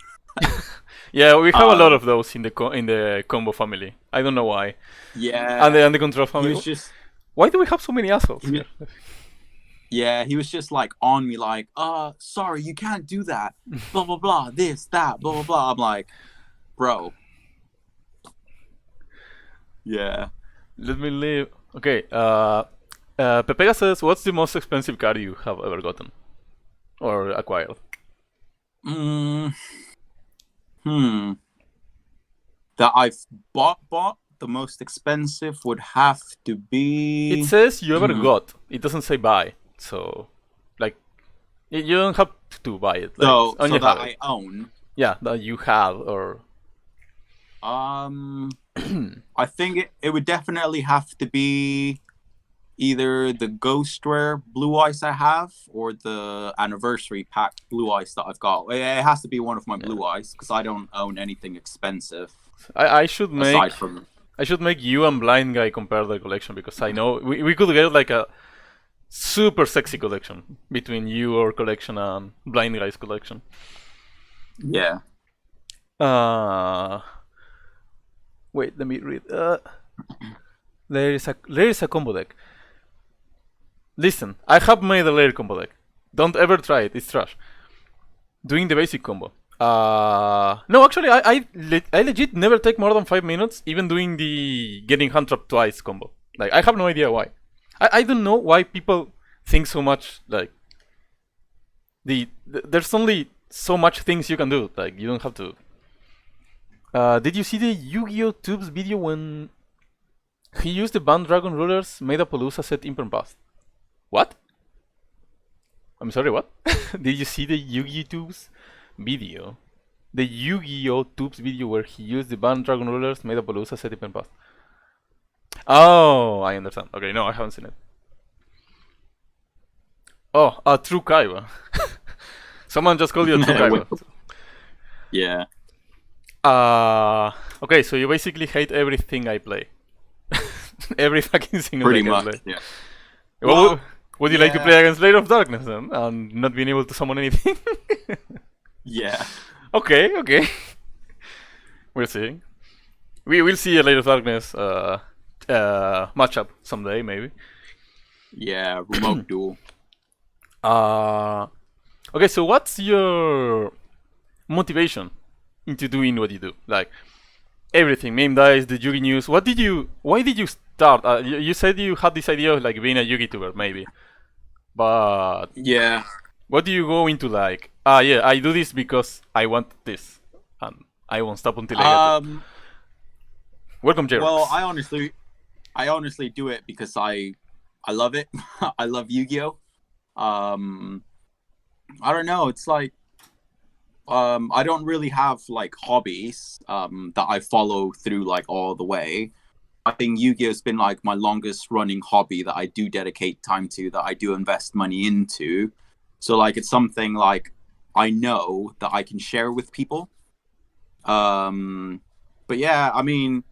[SPEAKER 1] Yeah, we have a lot of those in the combo family. I don't know why.
[SPEAKER 2] Yeah,
[SPEAKER 1] and the control family.
[SPEAKER 2] He was just,
[SPEAKER 1] why do we have so many assholes here?
[SPEAKER 2] Yeah, he was just like on me, like, sorry, you can't do that. Blah blah blah, this, that, blah blah blah. I'm like, bro. Yeah.
[SPEAKER 1] Let me leave. Okay. Pepega says, "What's the most expensive card you have ever gotten or acquired?"
[SPEAKER 2] That I've bought. The most expensive would have to be.
[SPEAKER 1] It says you ever got. It doesn't say buy. So, like, you don't have to buy it. Like,
[SPEAKER 2] so that I own.
[SPEAKER 1] Yeah, that you have, or.
[SPEAKER 2] I think it would definitely have to be either the Ghost Rare Blue Ice I have, or the Anniversary Pack Blue Ice that I've got. It has to be one of my Blue Ice, because I don't own anything expensive.
[SPEAKER 1] I should make.
[SPEAKER 2] Aside from.
[SPEAKER 1] I should make you and Blind Guy compare the collection, because I know we could get like a super sexy collection between your collection and Blind Guy's collection.
[SPEAKER 2] Yeah.
[SPEAKER 1] Wait, let me read. There is a combo deck. Listen, I have made a layer combo deck. Don't ever try it. It's trash. Doing the basic combo. No, actually, I legit never take more than 5 minutes, even doing the getting hand trapped twice combo. Like, I have no idea why. I don't know why people think so much. Like, there's only so much things you can do. Like, you don't have to. Did you see the Yu-Gi-Oh! Tubes video when he used the Band Dragon Rulers made a Palooza set Imperm Path? What? I'm sorry, what? Did you see the Yu-Gi-Oh! Tubes video? The Yu-Gi-Oh! Tubes video where he used the Band Dragon Rulers made a Palooza set Imperm Path. Oh, I understand. Okay, no, I haven't seen it. Oh, a true Kaiba. Someone just called you a true Kaiba.
[SPEAKER 2] Yeah.
[SPEAKER 1] Okay, so you basically hate everything I play. Every fucking single
[SPEAKER 2] Pretty
[SPEAKER 1] deck
[SPEAKER 2] much,
[SPEAKER 1] I play.
[SPEAKER 2] yeah.
[SPEAKER 1] Well, would you like to play against LairofDankness then, and not being able to summon anything?
[SPEAKER 2] Yeah.
[SPEAKER 1] Okay. We'll see. We will see a LairofDankness matchup someday, maybe.
[SPEAKER 2] Yeah, remote duel.
[SPEAKER 1] Okay, so what's your motivation into doing what you do? Like everything, meme dice, the Yugi news. Why did you start? You said you had this idea of like being a Yugi tuber, maybe. But
[SPEAKER 2] Yeah.
[SPEAKER 1] what do you go into like? Ah, yeah, I do this because I want this, and I won't stop until I get it. Welcome, Jerox.
[SPEAKER 2] Well, I honestly do it because I love it. I love Yu-Gi-Oh. I don't know. It's like I don't really have like hobbies that I follow through like all the way. I think Yu-Gi-Oh has been like my longest running hobby that I do dedicate time to, that I do invest money into. So like it's something like I know that I can share with people. But yeah, I mean,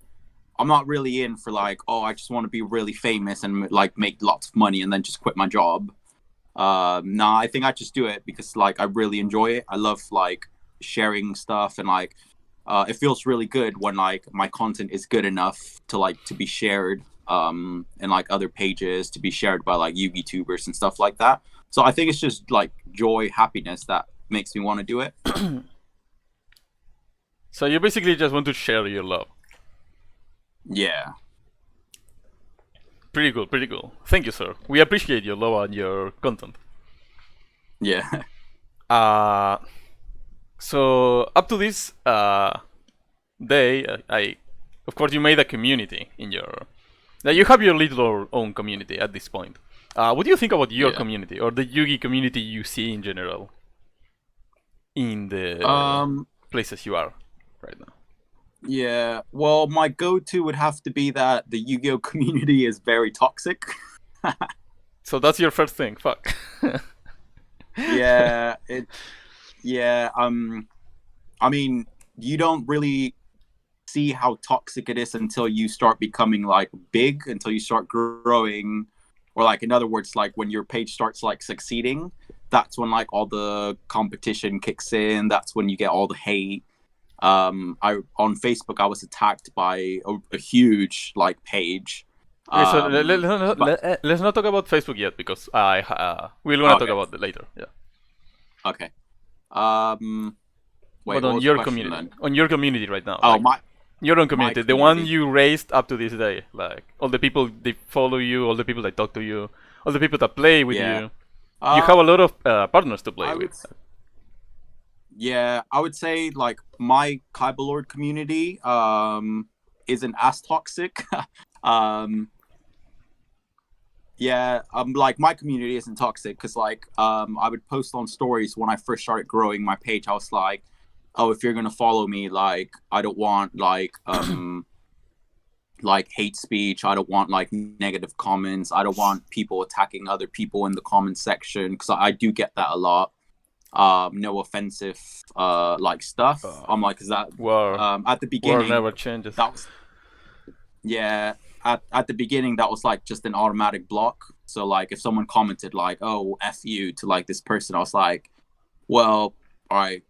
[SPEAKER 2] I'm not really in for like, oh, I just want to be really famous and like make lots of money and then just quit my job. Nah, I think I just do it because like I really enjoy it. I love like sharing stuff, and like it feels really good when like my content is good enough to like to be shared and like other pages, to be shared by like YouTubers and stuff like that. So I think it's just like joy, happiness that makes me want to do it.
[SPEAKER 1] So you basically just want to share your love.
[SPEAKER 2] Yeah.
[SPEAKER 1] Pretty cool, pretty cool. Thank you, sir. We appreciate your love and your content.
[SPEAKER 2] Yeah.
[SPEAKER 1] So up to this day, of course, you made a community in your. You have your little own community at this point. What do you think about your community or the Yugi community you see in general in the places you are right now?
[SPEAKER 2] Yeah, well, my go-to would have to be that the Yu-Gi-Oh community is very toxic.
[SPEAKER 1] So that's your first thing. Fuck.
[SPEAKER 2] Yeah, I mean, you don't really see how toxic it is until you start becoming like big, until you start growing, or like in other words, like when your page starts like succeeding, that's when like all the competition kicks in. That's when you get all the hate. On Facebook I was attacked by a huge like page.
[SPEAKER 1] Okay, so let's not talk about Facebook yet because we're gonna talk about it later. Yeah.
[SPEAKER 2] Okay. Wait,
[SPEAKER 1] But on your community, on your community right now.
[SPEAKER 2] Oh,
[SPEAKER 1] like, your own community, the one
[SPEAKER 2] community.
[SPEAKER 1] you raised up to this day, like all the people they follow you, all the people that talk to you, all the people that play with you. You have a lot of partners to play with.
[SPEAKER 2] Yeah, I would say like my Kaibalord community isn't as toxic. Yeah, like my community isn't toxic because like I would post on stories when I first started growing my page. I was like, oh, if you're gonna follow me, like I don't want like hate speech. I don't want like negative comments. I don't want people attacking other people in the comment section because I do get that a lot. No offensive like stuff. I'm like, is that at the beginning?
[SPEAKER 1] War never changes.
[SPEAKER 2] That was, yeah. At the beginning, that was like just an automatic block. So like, if someone commented like, "Oh, f you" to like this person, I was like, "Well, all right,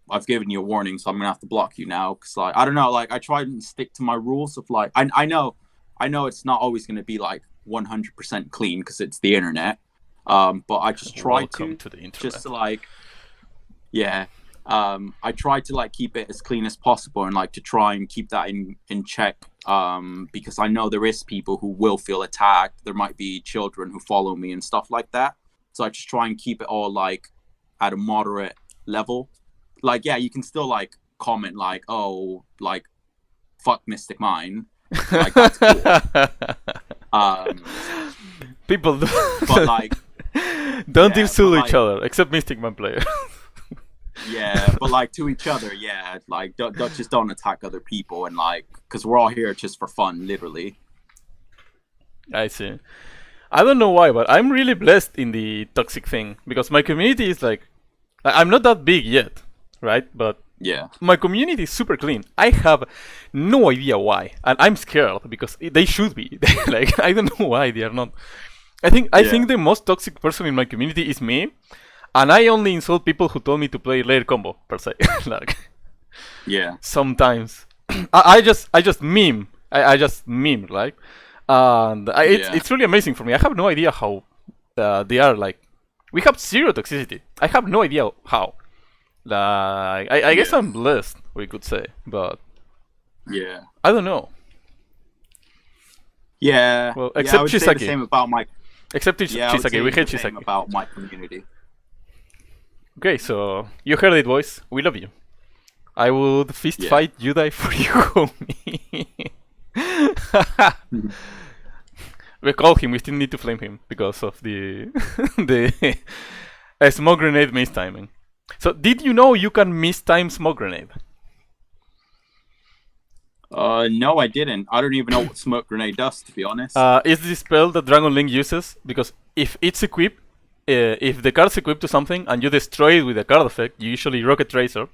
[SPEAKER 2] I've given you a warning, so I'm gonna have to block you now." Because like, I don't know, like I try and stick to my rules of like, I know it's not always gonna be like 100% clean because it's the internet. But I just try to
[SPEAKER 1] the internet.
[SPEAKER 2] just to like, yeah. I try to like keep it as clean as possible and like to try and keep that in check. Because I know there is people who will feel attacked. There might be children who follow me and stuff like that. So I just try and keep it all like at a moderate level. Like, yeah, you can still like comment like, oh, like, fuck Mystic Mine. Like, that's cool.
[SPEAKER 1] People do
[SPEAKER 2] but like,
[SPEAKER 1] don't insult each other, except Mystic Man player.
[SPEAKER 2] Yeah, but like to each other, yeah, like don't attack other people, and like because we're all here just for fun, literally.
[SPEAKER 1] I see. I don't know why, but I'm really blessed in the toxic thing because my community is like, I'm not that big yet, right? But
[SPEAKER 2] yeah,
[SPEAKER 1] my community is super clean. I have no idea why, and I'm scared because they should be. Like I don't know why they are not. I think the most toxic person in my community is me. And I only insult people who told me to play layer combo per se. Like,
[SPEAKER 2] yeah.
[SPEAKER 1] Sometimes I just meme. I just meme, right? And it's really amazing for me. I have no idea how they are like We have zero toxicity. I have no idea how. Like, I guess I'm blessed, we could say, but
[SPEAKER 2] Yeah.
[SPEAKER 1] I don't know.
[SPEAKER 2] Yeah.
[SPEAKER 1] Well,
[SPEAKER 2] I
[SPEAKER 1] except
[SPEAKER 2] would say
[SPEAKER 1] Chisaki.
[SPEAKER 2] the same about my.
[SPEAKER 1] Except
[SPEAKER 2] I would
[SPEAKER 1] Chisaki,
[SPEAKER 2] say
[SPEAKER 1] we hate
[SPEAKER 2] the same
[SPEAKER 1] Chisaki.
[SPEAKER 2] about my community.
[SPEAKER 1] Okay, so you heard it, boys. We love you. I would fist fight Judai for you, homie. We call him. We still need to flame him because of the the smoke grenade mistiming. So, did you know you can mistime smoke grenade?
[SPEAKER 2] No, I didn't. I don't even know what smoke grenade does, to be honest.
[SPEAKER 1] It's the spell that Dragon Link uses because if it's equipped, if the card's equipped to something and you destroy it with a card effect, usually Rocket Tracer,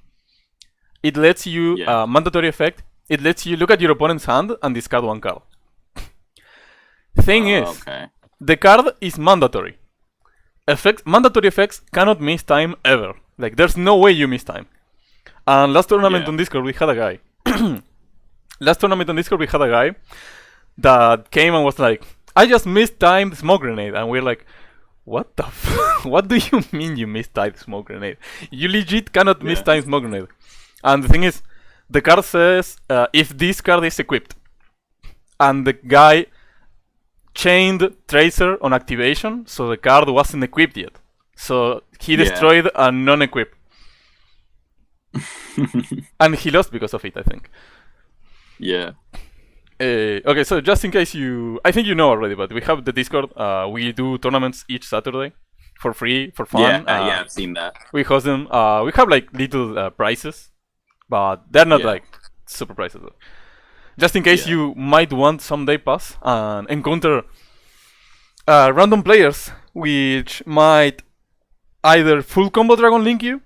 [SPEAKER 1] it lets you mandatory effect. It lets you look at your opponent's hand and discard one card. Thing is, the card is mandatory. Mandatory effects cannot miss time ever. Like, there's no way you miss time. And last tournament on Discord, we had a guy. That came and was like, I just mistimed smoke grenade. And we're like, what the what do you mean you mistimed smoke grenade? You legit cannot mistime smoke grenade. And the thing is, the card says, if this card is equipped, and the guy chained Tracer on activation, so the card wasn't equipped yet. So he destroyed a non-equip. And he lost because of it, I think.
[SPEAKER 2] Yeah.
[SPEAKER 1] Okay, so just in case I think you know already, but we have the Discord. We do tournaments each Saturday for free, for fun.
[SPEAKER 2] Yeah, I've seen that.
[SPEAKER 1] We host them. We have like little prizes, but they're not like super prizes. Just in case you might want someday pass and encounter random players which might either full combo Dragon Link you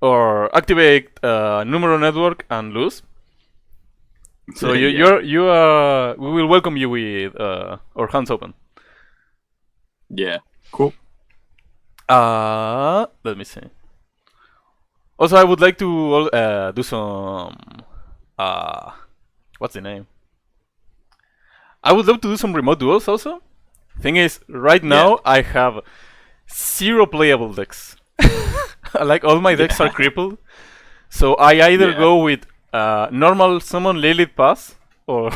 [SPEAKER 1] or activate Numero Network and lose. So you are we will welcome you with our hands open.
[SPEAKER 2] Yeah, cool.
[SPEAKER 1] Let me see. Also, I would like to do some what's the name? I would love to do some remote duels also. Thing is, right now I have 0 playable decks. Like, all my decks are crippled. So I either go with normal summon Lilith pass or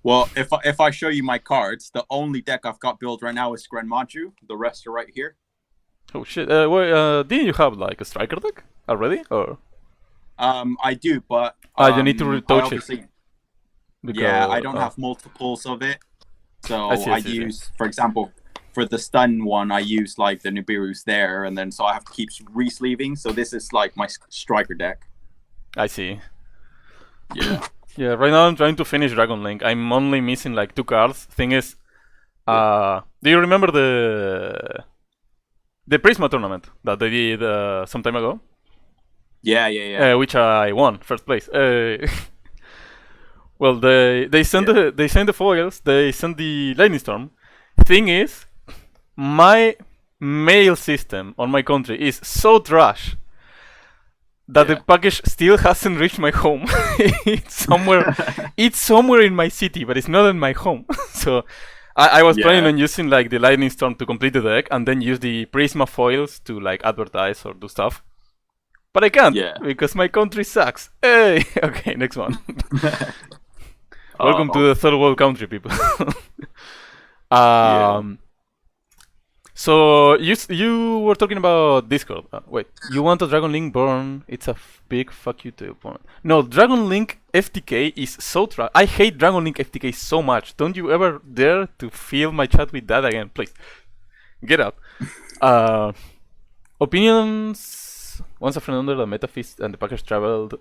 [SPEAKER 2] Well, if I show you my cards, the only deck I've got built right now is Granmaju. The rest are right here.
[SPEAKER 1] Oh shit! Didn't you have like a striker deck already, or?
[SPEAKER 2] I do, but
[SPEAKER 1] you need to retouch it.
[SPEAKER 2] Because, I don't have multiples of it, so I use, for example, for the stun one, I use like the Nibiru's there, and then so I have to keep re-sleeving. So this is like my striker deck.
[SPEAKER 1] I see.
[SPEAKER 2] Yeah.
[SPEAKER 1] Yeah. Right now I'm trying to finish Dragon Link. I'm only missing like 2 cards. Thing is, do you remember the Prisma tournament that they did some time ago?
[SPEAKER 2] Yeah.
[SPEAKER 1] Which I won first place. Well, they sent the foils. They sent the Lightning Storm. Thing is, my mail system on my country is so trash that the package still hasn't reached my home. It's somewhere in my city, but it's not in my home. So I was planning on using like the Lightning Storm to complete the deck and then use the Prisma foils to like advertise or do stuff. But I can't because my country sucks. Hey, okay, next one. Welcome to the third world country, people. So you were talking about Discord. Wait, you want a Dragon Link burn? It's a big fuck you to your opponent. No, Dragon Link FTK is so trash. I hate Dragon Link FTK so much. Don't you ever dare to fill my chat with that again, please. Get out. Opinions. Once a friend under the Metafist and the package traveled.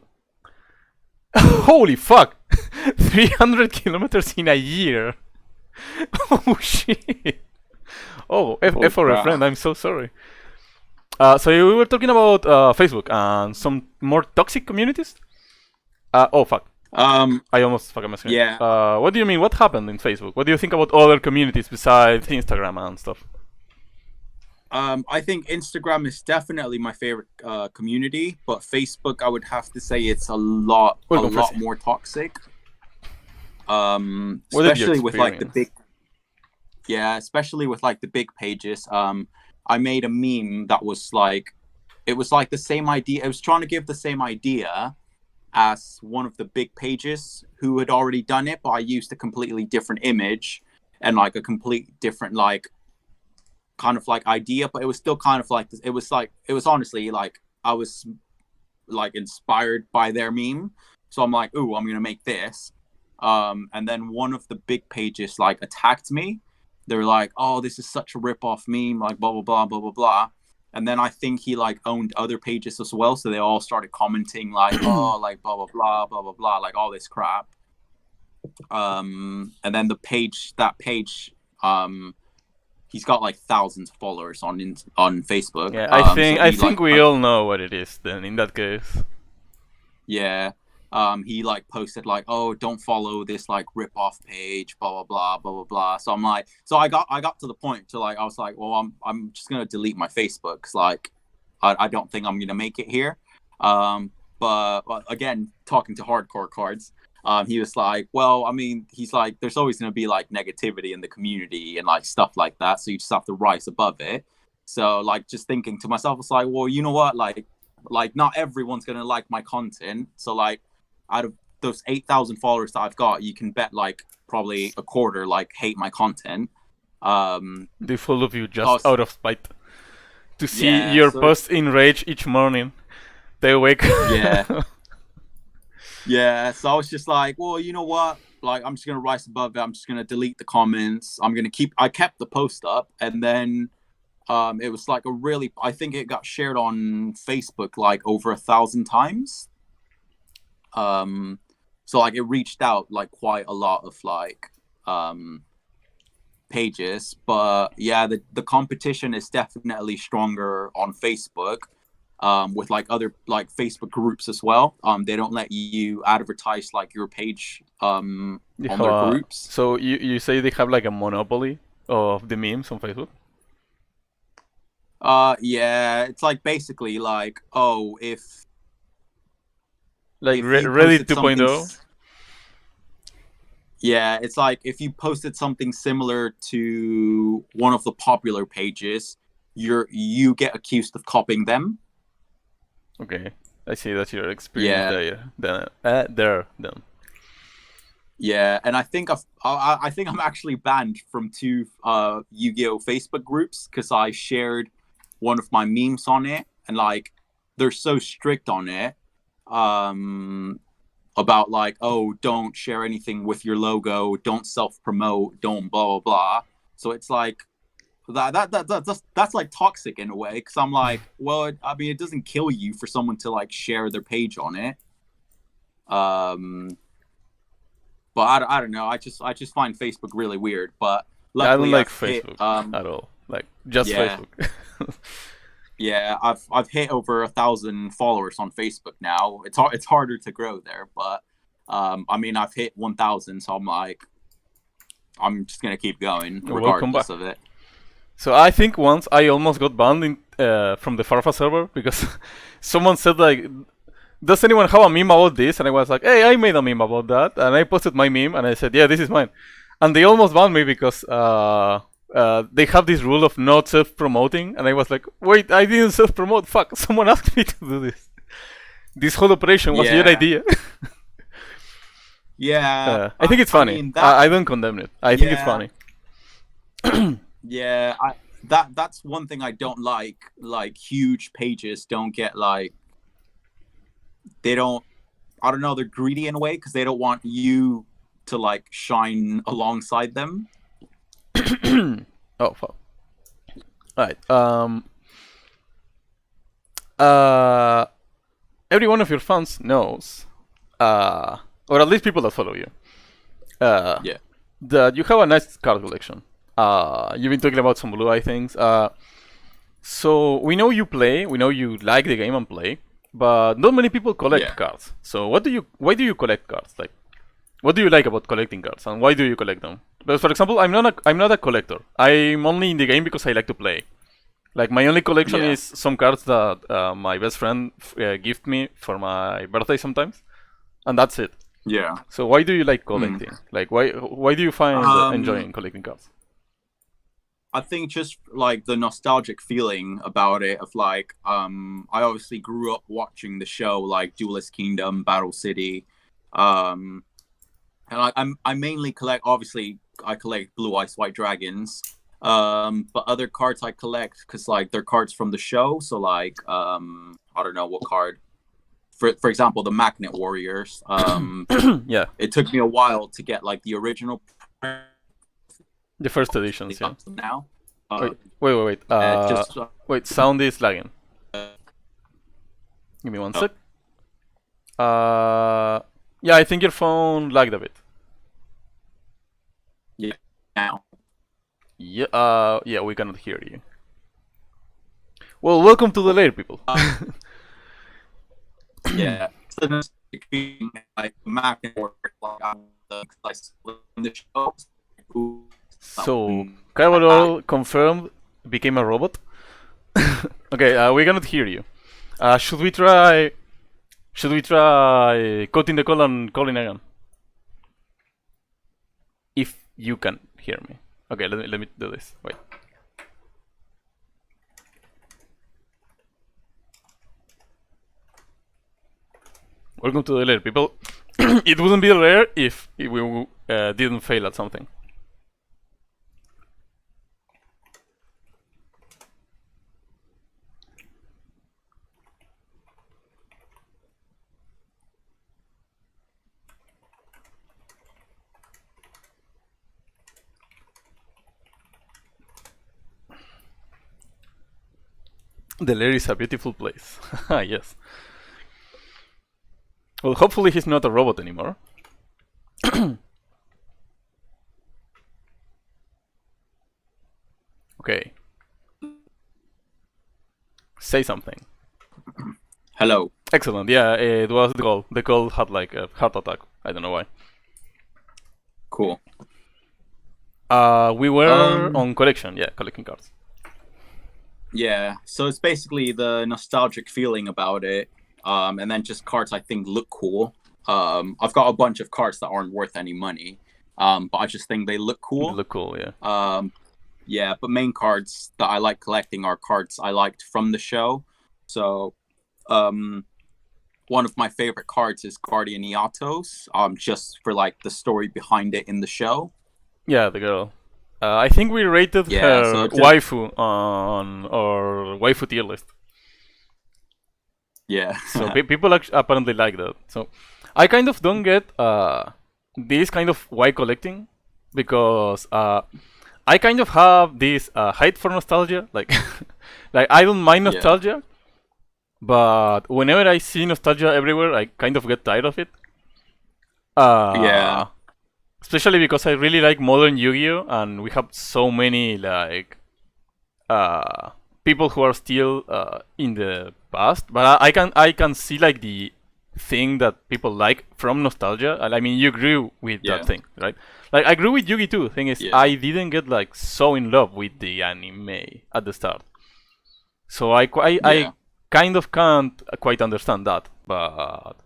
[SPEAKER 1] Holy fuck! 300 kilometers in a year. Oh shit. Oh, F for a friend. I'm so sorry. So we were talking about Facebook and some more toxic communities. Oh fuck. I almost fucked my screen.
[SPEAKER 2] Yeah.
[SPEAKER 1] What do you mean? What happened in Facebook? What do you think about other communities besides Instagram and stuff?
[SPEAKER 2] I think Instagram is definitely my favorite community, but Facebook, I would have to say it's a lot more toxic. Especially with like the big. Yeah, especially with like the big pages. I made a meme that was like, it was like the same idea. It was trying to give the same idea as one of the big pages who had already done it, but I used a completely different image and like a complete different like kind of like idea, but it was still kind of like this. It was honestly like I was like inspired by their meme. So I'm like, ooh, I'm gonna make this. And then one of the big pages like attacked me. They were like, oh, this is such a rip-off meme, like blah blah blah blah blah blah. And then I think he like owned other pages as well, so they all started commenting like, oh, like blah blah blah blah blah blah, like all this crap. And then that page, he's got like thousands of followers on Facebook.
[SPEAKER 1] Yeah,
[SPEAKER 2] So
[SPEAKER 1] I
[SPEAKER 2] he,
[SPEAKER 1] think
[SPEAKER 2] like,
[SPEAKER 1] we all know what it is then. In that case.
[SPEAKER 2] yeah. He like posted like, oh, don't follow this like rip off page, blah blah blah blah blah blah. So I'm like, so I got to the point to like, I was like, well, I'm just gonna delete my Facebook because like I don't think I'm gonna make it here. But again, talking to Hardcore Cards, he was like, well, I mean, he's like, there's always gonna be like negativity in the community and like stuff like that, so you just have to rise above it. So like, just thinking to myself, it's like, well, you know what, like not everyone's gonna like my content, so like, out of those 8,000 followers that I've got, you can bet like probably a quarter like hate my content.
[SPEAKER 1] They follow you just out of spite to see your
[SPEAKER 2] so
[SPEAKER 1] posts in rage each morning. They wake.
[SPEAKER 2] Yeah. Yeah. So I was just like, well, you know what? Like, I'm just gonna rise above it. I'm just gonna delete the comments. I kept the post up, and then it was like I think it got shared on Facebook like over 1,000 times. So like it reached out like quite a lot of like pages, but yeah, the competition is definitely stronger on Facebook, with like other like Facebook groups as well. They don't let you advertise like your page on their groups.
[SPEAKER 1] So you say they have like a monopoly of the memes on Facebook?
[SPEAKER 2] Yeah, it's like basically like, oh, if
[SPEAKER 1] Reddit 2.0.
[SPEAKER 2] Yeah, it's like if you posted something similar to one of the popular pages, you get accused of copying them.
[SPEAKER 1] Okay, I see that's your experience there. Then.
[SPEAKER 2] Yeah, and I think I'm actually banned from 2 Yu-Gi-Oh Facebook groups because I shared one of my memes on it, and like they're so strict on it. About like, oh, don't share anything with your logo, don't self-promote, don't blah blah blah. So it's like that's like toxic in a way, because I'm like, well, I mean, it doesn't kill you for someone to like share their page on it. But I don't know. I just find Facebook really weird. But luckily,
[SPEAKER 1] I don't like Facebook at all. Like just Facebook.
[SPEAKER 2] Yeah, I've hit over 1,000 followers on Facebook now. It's harder to grow there, but I mean, I've hit 1,000, so I'm like, I'm just gonna keep going regardless of it.
[SPEAKER 1] So I think once I almost got banned from the Farfa server because someone said like, does anyone have a meme about this? And I was like, hey, I made a meme about that, and I posted my meme, and I said, yeah, this is mine, and they almost banned me because they have this rule of not self-promoting, and I was like, wait, I didn't self-promote, fuck, someone asked me to do this. This whole operation was your idea.
[SPEAKER 2] Yeah.
[SPEAKER 1] I think it's funny. I mean, I don't condemn it. I think it's funny.
[SPEAKER 2] Yeah, that's one thing I don't like. Like, huge pages don't get like, I don't know, they're greedy in a way because they don't want you to like shine alongside them.
[SPEAKER 1] Oh fuck. Alright. Every one of your fans knows, or at least people that follow you, that you have a nice card collection. You've been talking about some blue eye things. So we know you play, we know you like the game and play, but not many people collect cards. So why do you collect cards? Like, what do you like about collecting cards, and why do you collect them? Because, for example, I'm not a collector. I'm only in the game because I like to play. Like, my only collection is some cards that my best friend gift me for my birthday sometimes, and that's it.
[SPEAKER 2] Yeah.
[SPEAKER 1] So why do you like collecting? Like, why do you find enjoying collecting cards?
[SPEAKER 2] I think just like the nostalgic feeling about it of like I obviously grew up watching the show like Duelist Kingdom, Battle City, and I mainly collect, obviously I collect Blue Ice White Dragons, but other cards I collect because like they're cards from the show. So like I don't know what card. For example, the Magnet Warriors.
[SPEAKER 1] Yeah.
[SPEAKER 2] It took me a while to get like the original.
[SPEAKER 1] The first editions, yeah.
[SPEAKER 2] Now.
[SPEAKER 1] Wait. Wait, sound is lagging. Give me 1 sec. Yeah, I think your phone lagged a bit.
[SPEAKER 2] Yeah. Now.
[SPEAKER 1] Yeah, we cannot hear you. Well, welcome to the lair, people.
[SPEAKER 2] Yeah. So like Magnet Warriors, the show.
[SPEAKER 1] So, Kaibalord confirmed became a robot. Okay, we cannot hear you. Should we try cutting the call and calling again? If you can hear me. Okay, let me do this. Wait. Welcome to the lair, people. It wouldn't be rare if we didn't fail at something. The lair is a beautiful place. Yes. Well, hopefully he's not a robot anymore. Okay. Say something.
[SPEAKER 2] Hello.
[SPEAKER 1] Excellent. Yeah, it was the call. The call had like a heart attack. I don't know why.
[SPEAKER 2] Cool.
[SPEAKER 1] We were on collection. Yeah, collecting cards.
[SPEAKER 2] Yeah. So it's basically the nostalgic feeling about it. And then just cards I think look cool. I've got a bunch of cards that aren't worth any money, but I just think they look cool.
[SPEAKER 1] They look cool, yeah.
[SPEAKER 2] Yeah, but main cards that I like collecting are cards I liked from the show. So, one of my favorite cards is Guardian Iatos, just for like the story behind it in the show.
[SPEAKER 1] Yeah, the girl. I think we rated her
[SPEAKER 2] so
[SPEAKER 1] waifu on our waifu tier list.
[SPEAKER 2] Yeah.
[SPEAKER 1] So people apparently like that. So I kind of don't get this kind of why collecting, because I kind of have this height for nostalgia. Like, like I don't mind nostalgia, but whenever I see nostalgia everywhere, I kind of get tired of it.
[SPEAKER 2] Yeah.
[SPEAKER 1] Especially because I really like modern Yu-Gi-Oh, and we have so many like people who are still in the past. But I can see like the thing that people like from nostalgia. I mean, you grew with that thing, right? Like I grew with Yu-Gi too. Thing is, I didn't get like so in love with the anime at the start, so I kind of can't quite understand that. But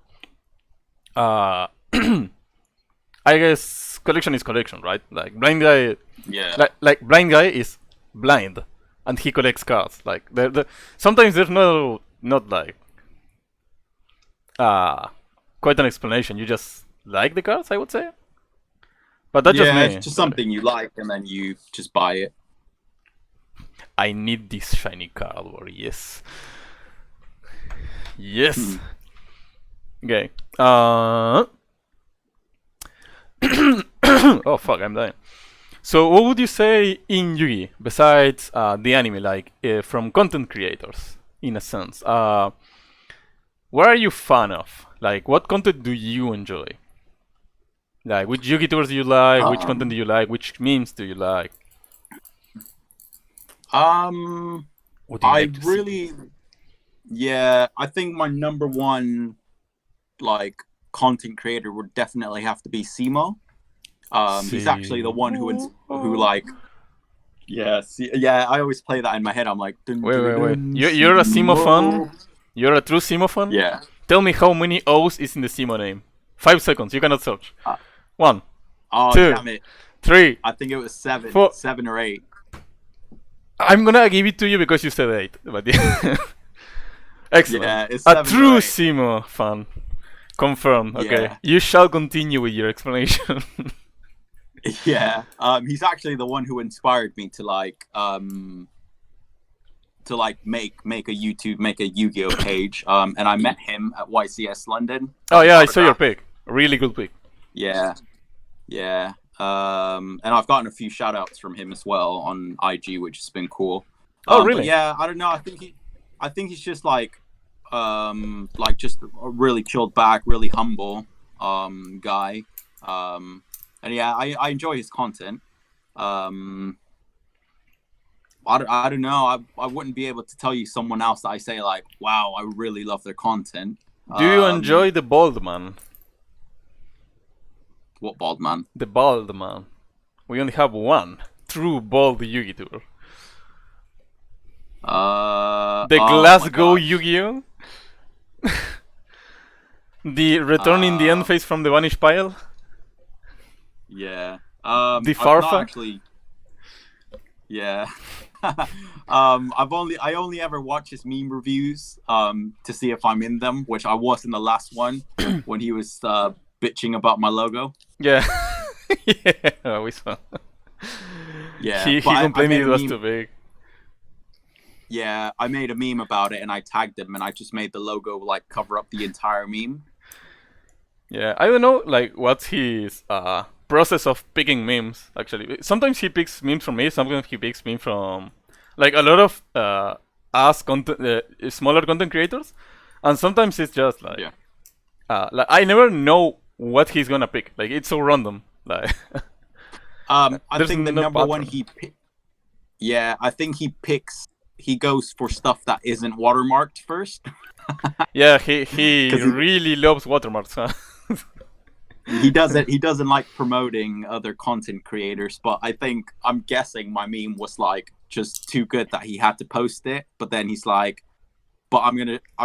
[SPEAKER 1] I guess collection is collection, right? Like blind guy, like blind guy is blind, and he collects cards. Like sometimes there's not like quite an explanation. You just like the cards, I would say. But that's just me.
[SPEAKER 2] It's just something you like, and then you just buy it.
[SPEAKER 1] I need this shiny card, or yes. Yes. Okay. Oh fuck, I'm dying. So what would you say in Yu-Gi besides the anime, like from content creators, in a sense? What are you fan of? Like, what content do you enjoy? Like, which Yu-Gi tours do you like? Which content do you like? Which memes do you like?
[SPEAKER 2] I think my number one like content creator would definitely have to be Simo. He's actually the one who like I always play that in my head. I'm like,
[SPEAKER 1] wait. You're a Simo fan? You're a true Simo fan?
[SPEAKER 2] Yeah.
[SPEAKER 1] Tell me how many O's is in the Simo name. 5 seconds. You cannot search. 1, 2,
[SPEAKER 2] damn it.
[SPEAKER 1] 3.
[SPEAKER 2] I think it was 7.
[SPEAKER 1] Four.
[SPEAKER 2] 7 or 8.
[SPEAKER 1] I'm gonna give it to you because you said 8, but yeah. Excellent.
[SPEAKER 2] Yeah, it's
[SPEAKER 1] A
[SPEAKER 2] 7 or
[SPEAKER 1] true
[SPEAKER 2] 8.
[SPEAKER 1] Simo fan. Confirmed. Okay.
[SPEAKER 2] Yeah.
[SPEAKER 1] You shall continue with your explanation.
[SPEAKER 2] Yeah. He's actually the one who inspired me to make a Yu-Gi-Oh page. And I met him at YCS London.
[SPEAKER 1] Oh yeah, I saw your pick. Really good pick.
[SPEAKER 2] Yeah. Yeah. And I've gotten a few shout outs from him as well on IG, which has been cool.
[SPEAKER 1] Oh really?
[SPEAKER 2] But yeah, I don't know. I think he's just like just a really chilled back, really humble guy. And yeah, I enjoy his content. I don't know. I wouldn't be able to tell you someone else that I say like, wow, I really love their content.
[SPEAKER 1] Do you enjoy the bald man?
[SPEAKER 2] What bald man?
[SPEAKER 1] The bald man. We only have one true bald Yu-Gi tour. The Glasgow Yu-Gi-Oh. The returning the end phase from the vanished pile.
[SPEAKER 2] Yeah.
[SPEAKER 1] The Farfa.
[SPEAKER 2] Actually. Yeah. I only ever watch his meme reviews to see if I'm in them, which I was in the last one when he was bitching about my logo.
[SPEAKER 1] Yeah. Yeah, we saw.
[SPEAKER 2] Yeah.
[SPEAKER 1] He complained it was too big.
[SPEAKER 2] Yeah, I made a meme about it and I tagged him and I just made the logo like cover up the entire meme.
[SPEAKER 1] Yeah, I don't know like what's his process of picking memes actually. Sometimes he picks memes from me, sometimes he picks memes from like a lot of smaller content creators, and sometimes it's just like like I never know what he's gonna pick. Like it's so random. Like
[SPEAKER 2] I think the
[SPEAKER 1] no
[SPEAKER 2] number
[SPEAKER 1] pattern.
[SPEAKER 2] one I think he goes for stuff that isn't watermarked first.
[SPEAKER 1] Yeah, he really loves watermarks. Huh?
[SPEAKER 2] He doesn't like promoting other content creators, but I'm guessing my meme was like just too good that he had to post it. But then he's like, but I'm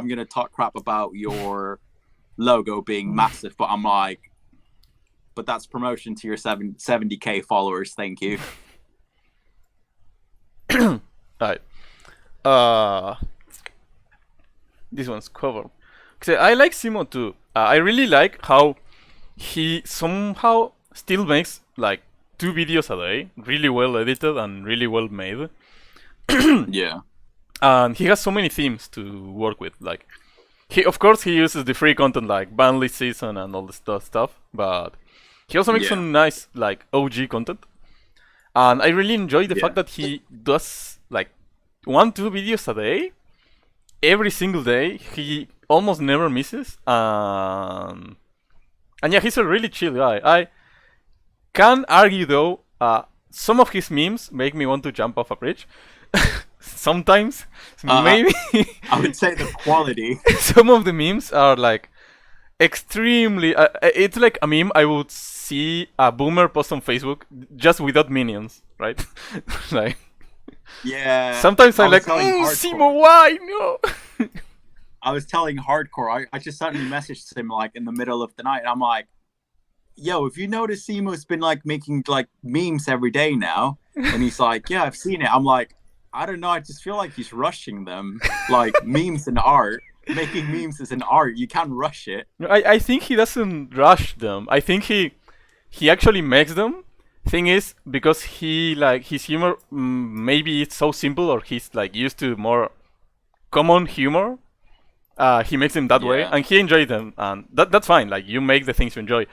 [SPEAKER 2] gonna talk crap about your logo being massive. But I'm like, but that's promotion to your 70K followers. Thank you.
[SPEAKER 1] Alright. This one's covered. I like Simo too. I really like how he somehow still makes like 2 videos a day, really well edited and really well made.
[SPEAKER 2] Yeah.
[SPEAKER 1] And he has so many themes to work with. Like, of course he uses the free content like Banlist season and all this stuff, but he also makes some nice like OG content. And I really enjoy the fact that he does like 1-2 videos a day. Every single day, he almost never misses. And yeah, he's a really chill guy. I can argue though, some of his memes make me want to jump off a bridge. Sometimes, maybe.
[SPEAKER 2] I would say the quality.
[SPEAKER 1] Some of the memes are like extremely. It's like a meme I would see a boomer post on Facebook just without minions, right? Like.
[SPEAKER 2] Yeah.
[SPEAKER 1] Sometimes I like, Simo, why? No.
[SPEAKER 2] I was telling Hardcore, I just suddenly messaged him like in the middle of the night. And I'm like, yo, if you notice Simo's been like making like memes every day now. And he's like, yeah, I've seen it. I'm like, I don't know. I just feel like he's rushing them. Like memes and art. Making memes is an art. You can't rush it.
[SPEAKER 1] I think he doesn't rush them. I think he actually makes them. Thing is, because he like his humor maybe it's so simple, or he's like used to more common humor, he makes them that way and he enjoys them, and that's fine. Like you make the things you enjoy,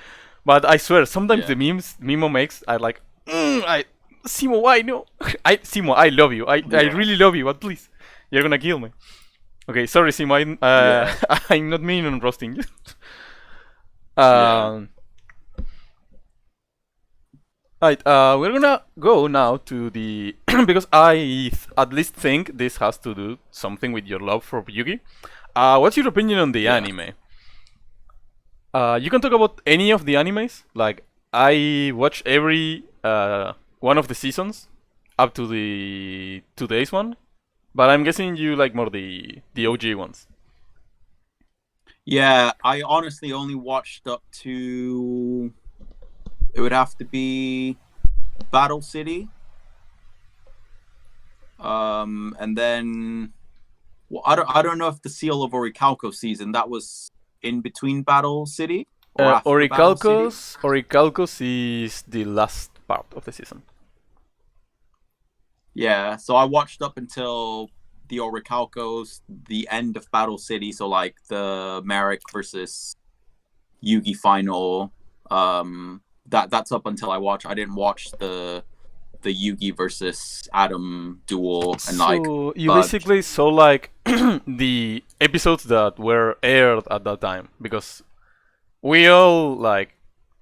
[SPEAKER 1] but I swear sometimes the memes Mimo makes are like Simo, why no? Simo, I love you, I really love you, but please, you're gonna kill me. Okay, sorry Simo, I'm not meaning on roasting you. Alright, we're gonna go now to the because I at least think this has to do something with your love for Yugi. What's your opinion on the anime? You can talk about any of the animes. Like I watched every one of the seasons up to the today's one, but I'm guessing you like more the OG ones.
[SPEAKER 2] Yeah, I honestly only watched up to. It would have to be Battle City. And then, well, I don't know if the Seal of Orichalco season that was in between Battle City or after Battle City.
[SPEAKER 1] Orichalcos is the last part of the season.
[SPEAKER 2] Yeah, so I watched up until the Orichalcos, the end of Battle City, so like the Merrick versus Yugi final. That's up until I watched. I didn't watch the Yugi versus Adam duel and like.
[SPEAKER 1] So you basically saw like the episodes that were aired at that time, because we all, like,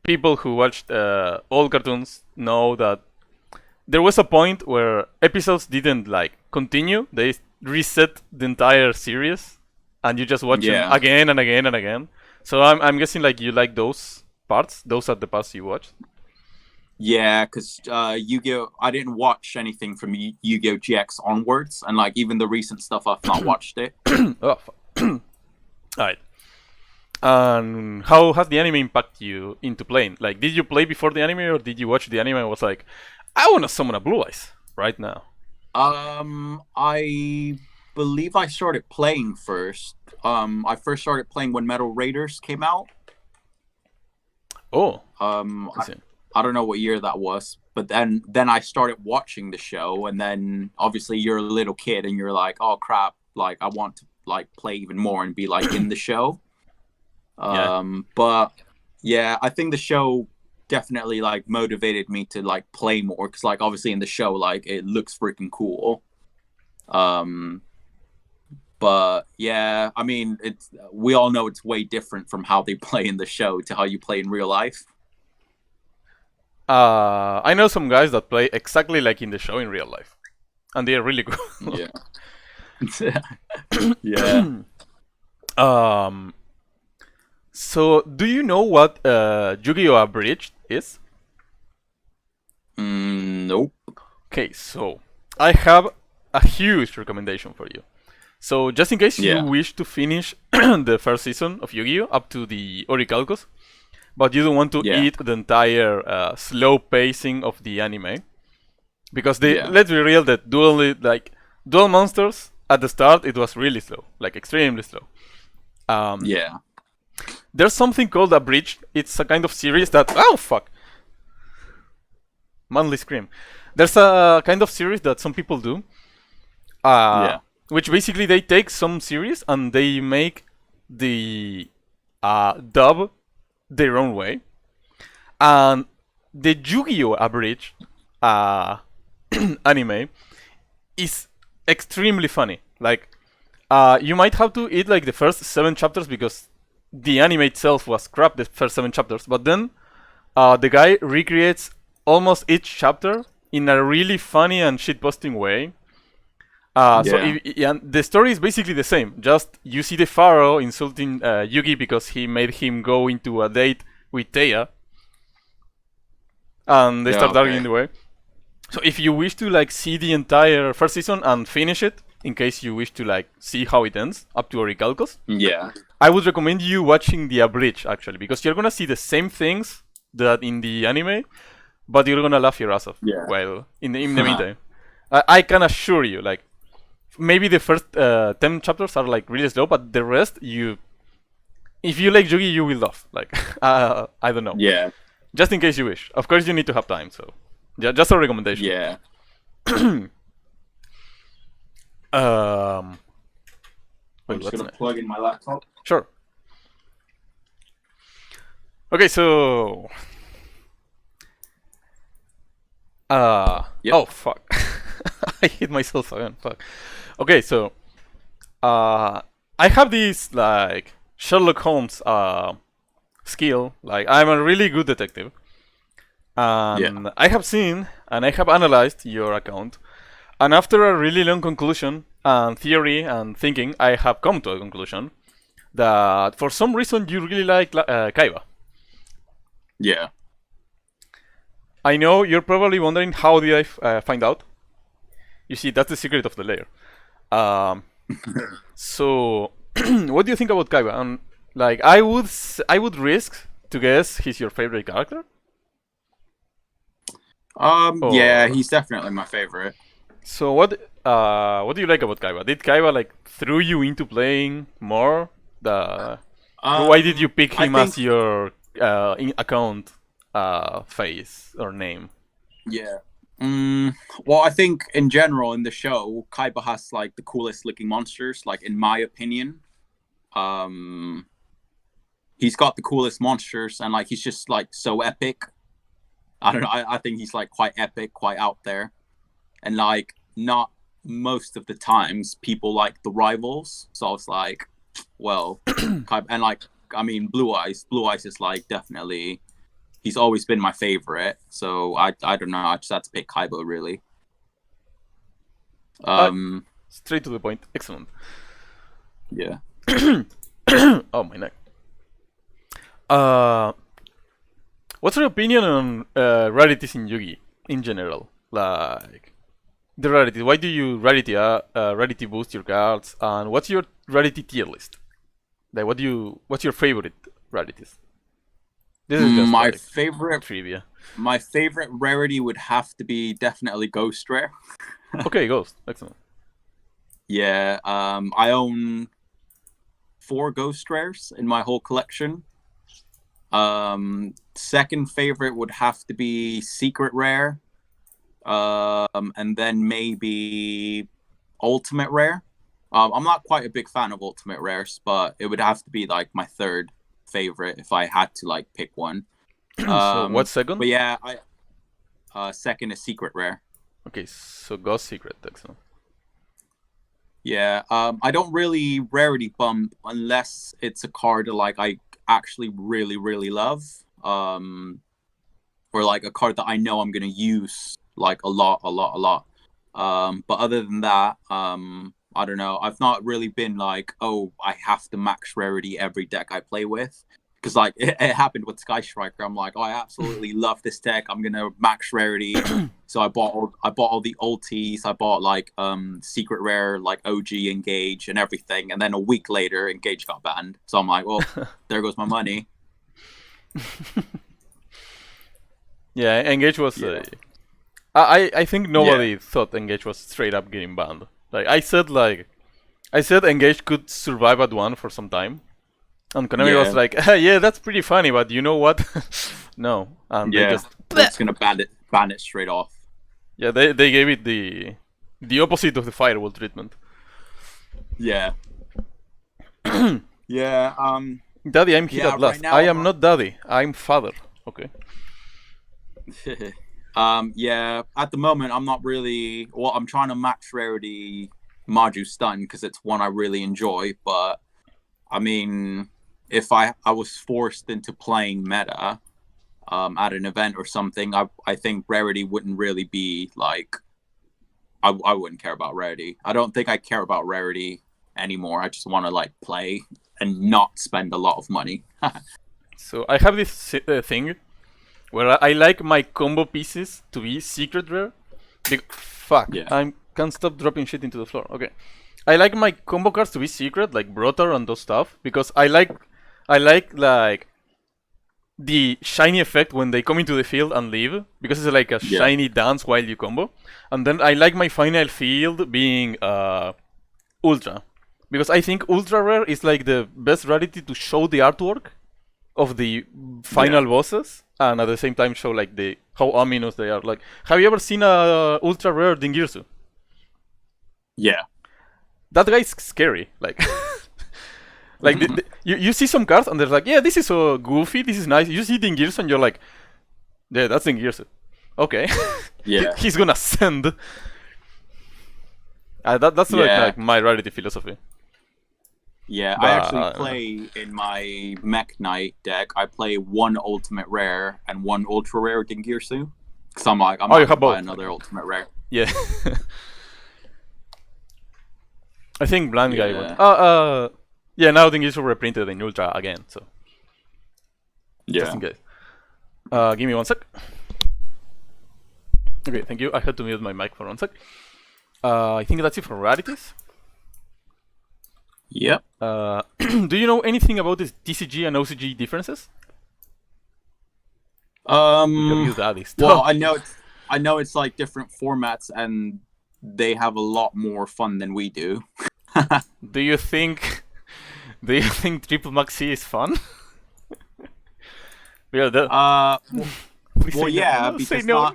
[SPEAKER 1] people who watched old cartoons know that there was a point where episodes didn't like continue. They reset the entire series, and you just watch them again and again and again. So I'm guessing like you like those parts. Those are the parts you watched.
[SPEAKER 2] Yeah, because Yu-Gi-Oh! I didn't watch anything from Yu-Gi-Oh! GX onwards, and like even the recent stuff, I've not watched it.
[SPEAKER 1] Oh, alright. And how has the anime impacted you into playing? Like, did you play before the anime, or did you watch the anime and was like, I want to summon a Blue Eyes right now?
[SPEAKER 2] I believe I started playing first. I first started playing when Metal Raiders came out.
[SPEAKER 1] Oh.
[SPEAKER 2] I don't know what year that was, but then I started watching the show, and then obviously you're a little kid and you're like, oh crap, like I want to like play even more and be like in the show. But yeah, I think the show definitely like motivated me to like play more, because like obviously in the show like it looks freaking cool. But yeah, I mean, we all know it's way different from how they play in the show to how you play in real life.
[SPEAKER 1] I know some guys that play exactly like in the show in real life, and they are really good.
[SPEAKER 2] Yeah. Yeah.
[SPEAKER 1] So do you know what Yu-Gi-Oh! Abridged is?
[SPEAKER 2] Nope.
[SPEAKER 1] Okay, so I have a huge recommendation for you. So just in case you wish to finish the first season of Yu-Gi-Oh! Up to the Orichalcos, but you don't want to eat the entire slow pacing of the anime, because let's be real, that Duel Monsters at the start, it was really slow, like extremely slow. There's something called Abridged. It's a kind of series that manly scream. There's a kind of series that some people do, which basically they take some series and they make the dub their own way. And the Yu-Gi-Oh! Abridged anime is extremely funny. Like, you might have to eat like the first 7 chapters, because the anime itself was crap, the first 7 chapters. But then the guy recreates almost each chapter in a really funny and shitposting way. So the story is basically the same. Just you see the Pharaoh insulting Yugi because he made him go into a date with Teiya, and they start arguing the way. So if you wish to like see the entire first season and finish it, in case you wish to like see how it ends up to Orichalcos, I would recommend you watching the Abridged, actually, because you're gonna see the same things that in the anime, but you're gonna laugh your ass off. Well, in the meantime, I can assure you, like, maybe the first 10 chapters are like really slow, but the rest, if you like Yugi, you will love. Like, I don't know.
[SPEAKER 2] Yeah.
[SPEAKER 1] Just in case you wish. Of course, you need to have time. So, just a recommendation.
[SPEAKER 2] Yeah.
[SPEAKER 1] I'm
[SPEAKER 2] just gonna plug in my laptop.
[SPEAKER 1] Sure. Okay, so. Oh fuck! I hit myself again. Fuck. Okay, so I have this like Sherlock Holmes skill. Like, I'm a really good detective, and I have seen and I have analyzed your account, and after a really long conclusion and theory and thinking, I have come to a conclusion that for some reason you really like Kaiba.
[SPEAKER 2] Yeah.
[SPEAKER 1] I know you're probably wondering, how did I find out? You see, that's the secret of the lair. So, what do you think about Kaiba? And like, I would risk to guess he's your favorite character.
[SPEAKER 2] Yeah, he's definitely my favorite.
[SPEAKER 1] So, what what do you like about Kaiba? Did Kaiba like threw you into playing more? Why did you pick
[SPEAKER 2] I
[SPEAKER 1] him
[SPEAKER 2] think,
[SPEAKER 1] as your account face or name?
[SPEAKER 2] yeah. Well, I think in general in the show, Kaiba has like the coolest looking monsters. Like in my opinion, he's got the coolest monsters, and like he's just like so epic. I don't know. I think he's like quite epic, quite out there, and like not most of the times people like the rivals. So I was like, well, and like I mean, Blue Eyes. Blue Eyes is like definitely. He's always been my favorite. So I don't know. I just had to pick Kaiba really.
[SPEAKER 1] Straight to the point. Excellent.
[SPEAKER 2] Yeah.
[SPEAKER 1] Oh, my neck. What's your opinion on rarities in Yugi in general? Like the rarity. Why do you rarity boost your cards? And what's your rarity tier list? Like, what's your favorite rarities? This is just
[SPEAKER 2] my
[SPEAKER 1] like
[SPEAKER 2] favorite
[SPEAKER 1] trivia.
[SPEAKER 2] My favorite rarity would have to be definitely Ghost Rare.
[SPEAKER 1] Okay, Ghost. Excellent.
[SPEAKER 2] Yeah. I own 4 Ghost Rares in my whole collection. Second favorite would have to be Secret Rare. And then maybe Ultimate Rare. I'm not quite a big fan of Ultimate Rares, but it would have to be like my third favorite if I had to like pick one.
[SPEAKER 1] So what's second?
[SPEAKER 2] But yeah, second is Secret Rare.
[SPEAKER 1] Okay, so Ghost Secret. Excellent.
[SPEAKER 2] Yeah, I don't really rarity bump unless it's a card that like I actually really love, or like a card that I know I'm gonna use like a lot. But other than that, I don't know. I've not really been like, oh, I have to max rarity every deck I play with. Because like it happened with Sky Striker. I'm like, oh, I absolutely love this deck. I'm gonna max rarity. So I bought all the ultis. I bought like Secret Rare, like OG Engage and everything. And then a week later, Engage got banned. So I'm like, well, there goes my money.
[SPEAKER 1] Yeah, Engage was.
[SPEAKER 2] Yeah.
[SPEAKER 1] I think nobody thought Engage was straight up getting banned. I said Engage could survive at 1 for some time, and Konami was like, yeah, that's pretty funny, but you know what? No, and they just
[SPEAKER 2] it's gonna ban it straight off.
[SPEAKER 1] Yeah, they gave it the opposite of the firewall treatment.
[SPEAKER 2] Yeah. Yeah.
[SPEAKER 1] Daddy, I'm here at last.
[SPEAKER 2] Right now,
[SPEAKER 1] I am not daddy. I'm father. Okay.
[SPEAKER 2] Yeah, at the moment I'm not really. Well, I'm trying to max rarity Maju Stun because it's one I really enjoy. But I mean, if I was forced into playing meta at an event or something, I think rarity wouldn't really be like. I wouldn't care about rarity. I don't think I care about rarity anymore. I just want to like play and not spend a lot of money.
[SPEAKER 1] So I have this thing where I like my combo pieces to be secret rare. Fuck,
[SPEAKER 2] Yeah.
[SPEAKER 1] I can't stop dropping shit into the floor. Okay, I like my combo cards to be secret, like Brotar and those stuff, because I like the shiny effect when they come into the field and leave, because it's like a shiny dance while you combo. And then I like my final field being Ultra, because I think Ultra Rare is like the best rarity to show the artwork of the final bosses, and at the same time show like how ominous they are. Like, have you ever seen a Ultra Rare Dingirsu?
[SPEAKER 2] Yeah.
[SPEAKER 1] That guy's scary. Like, like you see some cards and they're like, yeah, this is so goofy, this is nice. You see Dingirsu and you're like, yeah, that's Dingirsu. Okay.
[SPEAKER 2] Yeah.
[SPEAKER 1] He's gonna send. That's like my rarity philosophy.
[SPEAKER 2] Yeah, I actually play in my Mech Knight deck. I play 1 Ultimate Rare and 1 Ultra Rare Dingirsu. Because I'm not gonna buy another Ultimate Rare.
[SPEAKER 1] Yeah. I think Blind Guy went. Yeah, now Dingirsu reprinted in Ultra again, so.
[SPEAKER 2] Yeah.
[SPEAKER 1] Just in case. Give me 1 sec. Okay, thank you. I had to mute my mic for 1 sec. I think that's it for rarities.
[SPEAKER 2] Yep.
[SPEAKER 1] Do you know anything about this TCG and OCG differences?
[SPEAKER 2] Well, I know it's like different formats, and they have a lot more fun than we do.
[SPEAKER 1] Do you think triple maxi is fun? Yeah, that. Please
[SPEAKER 2] well,
[SPEAKER 1] say
[SPEAKER 2] yeah,
[SPEAKER 1] no. Say
[SPEAKER 2] because
[SPEAKER 1] no.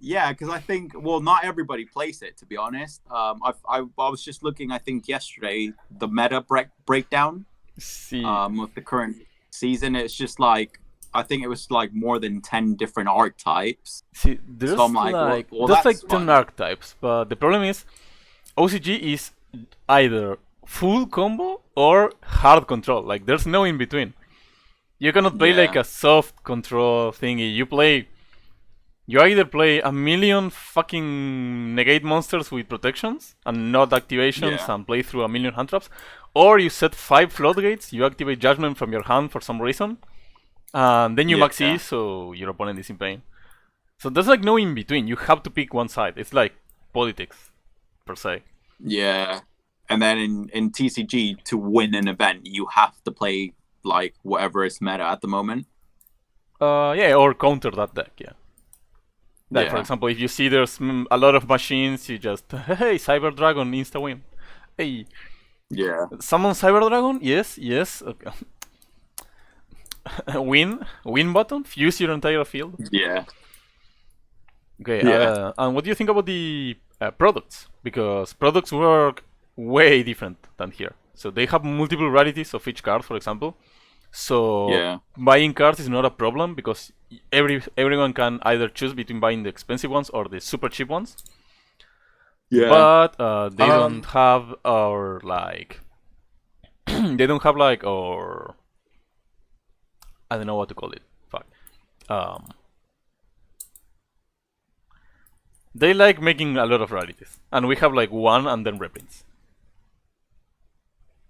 [SPEAKER 2] yeah, because I think, well, not everybody plays it, to be honest. I was just looking, I think yesterday, the meta breakdown
[SPEAKER 1] See.
[SPEAKER 2] of the current season. It's just like, I think it was like more than 10 different archetypes.
[SPEAKER 1] See, there's
[SPEAKER 2] So I'm like, well,
[SPEAKER 1] there's
[SPEAKER 2] that's
[SPEAKER 1] like 10
[SPEAKER 2] fun.
[SPEAKER 1] archetypes, but the problem is OCG is either full combo or hard control. Like there's no in between. You cannot play like
[SPEAKER 2] Yeah.
[SPEAKER 1] a soft control thingy. You either play a million fucking negate monsters with protections and not activations
[SPEAKER 2] Yeah.
[SPEAKER 1] and play through a million hand traps, or you set 5 floodgates, you activate Judgment from your hand for some reason, and then you max E,
[SPEAKER 2] Yeah.
[SPEAKER 1] so your opponent is in pain. So there's like no in between. You have to pick one side. It's like politics, per se.
[SPEAKER 2] Yeah. And then in TCG, to win an event, you have to play like whatever is meta at the moment.
[SPEAKER 1] Yeah, or counter that deck, yeah. Like, for
[SPEAKER 2] Yeah.
[SPEAKER 1] example, if you see there's a lot of machines, you just, hey, Cyber Dragon, insta win. Hey,
[SPEAKER 2] Yeah.
[SPEAKER 1] summon Cyber Dragon? Yes, yes. Okay. Win button? Fuse your entire field?
[SPEAKER 2] Yeah.
[SPEAKER 1] Okay,
[SPEAKER 2] Yeah.
[SPEAKER 1] and what do you think about the products? Because products work way different than here. So they have multiple rarities of each card, for example. So
[SPEAKER 2] Yeah.
[SPEAKER 1] buying cards is not a problem because everyone can either choose between buying the expensive ones or the super cheap ones.
[SPEAKER 2] Yeah.
[SPEAKER 1] But they don't have our like they don't have like our I don't know what to call it. Fuck. They like making a lot of rarities, and we have like one and then reprints.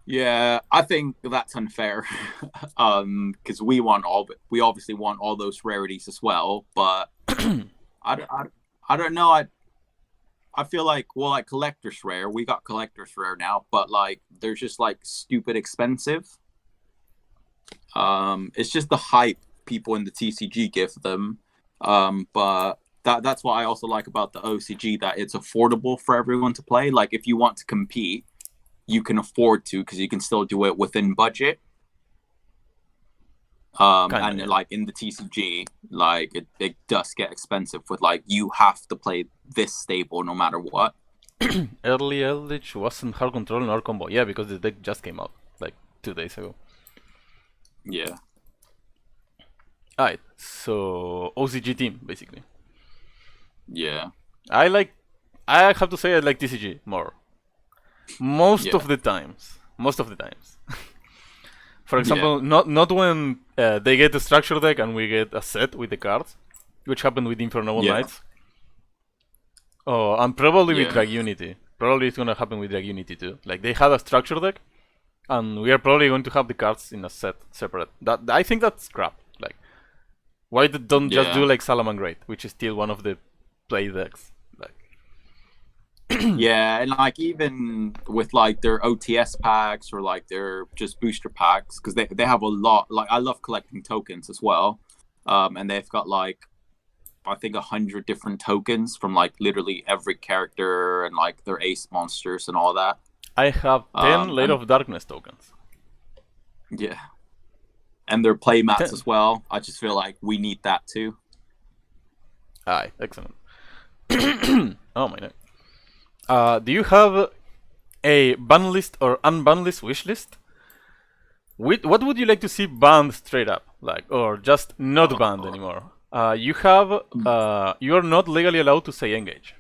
[SPEAKER 2] Yeah, I think that's unfair. Because we obviously want all those rarities as well. But I don't know. I feel like, well, like collector's rare, we got collector's rare now, but like they're just like stupid expensive. It's just the hype people in the TCG give them. But that's what I also like about the OCG, that it's affordable for everyone to play. Like if you want to compete, you can afford to, because you can still do it within budget. And
[SPEAKER 1] Yeah.
[SPEAKER 2] like in the TCG, like it does get expensive with like you have to play this stable no matter what.
[SPEAKER 1] Early Eldritch wasn't hard control nor combo. Yeah, because the deck just came out like 2 days ago.
[SPEAKER 2] Yeah.
[SPEAKER 1] Alright, so OCG team basically.
[SPEAKER 2] Yeah.
[SPEAKER 1] I have to say I like TCG more. Most of the times. For example, not when they get a structure deck and we get a set with the cards, which happened with Infernoble Knights. Oh, and probably with Drag Unity. Probably it's gonna happen with Drag Unity too. Like they had a structure deck, and we are probably going to have the cards in a set separate. That I think that's crap. Like, why don't just do like Salamangreat, which is still one of the play decks.
[SPEAKER 2] Yeah, and like even with like their OTS packs or like their just booster packs, because they have a lot. Like I love collecting tokens as well, and they've got like I think 100 different tokens from like literally every character and like their ace monsters and all that.
[SPEAKER 1] I have 10 LairofDankness tokens.
[SPEAKER 2] Yeah, and their playmats as well. I just feel like we need that too.
[SPEAKER 1] Aye, excellent. Oh my god. Do you have a ban list or unban list wish list? What would you like to see banned straight up, like, or just not banned anymore? You are not legally allowed to say engage.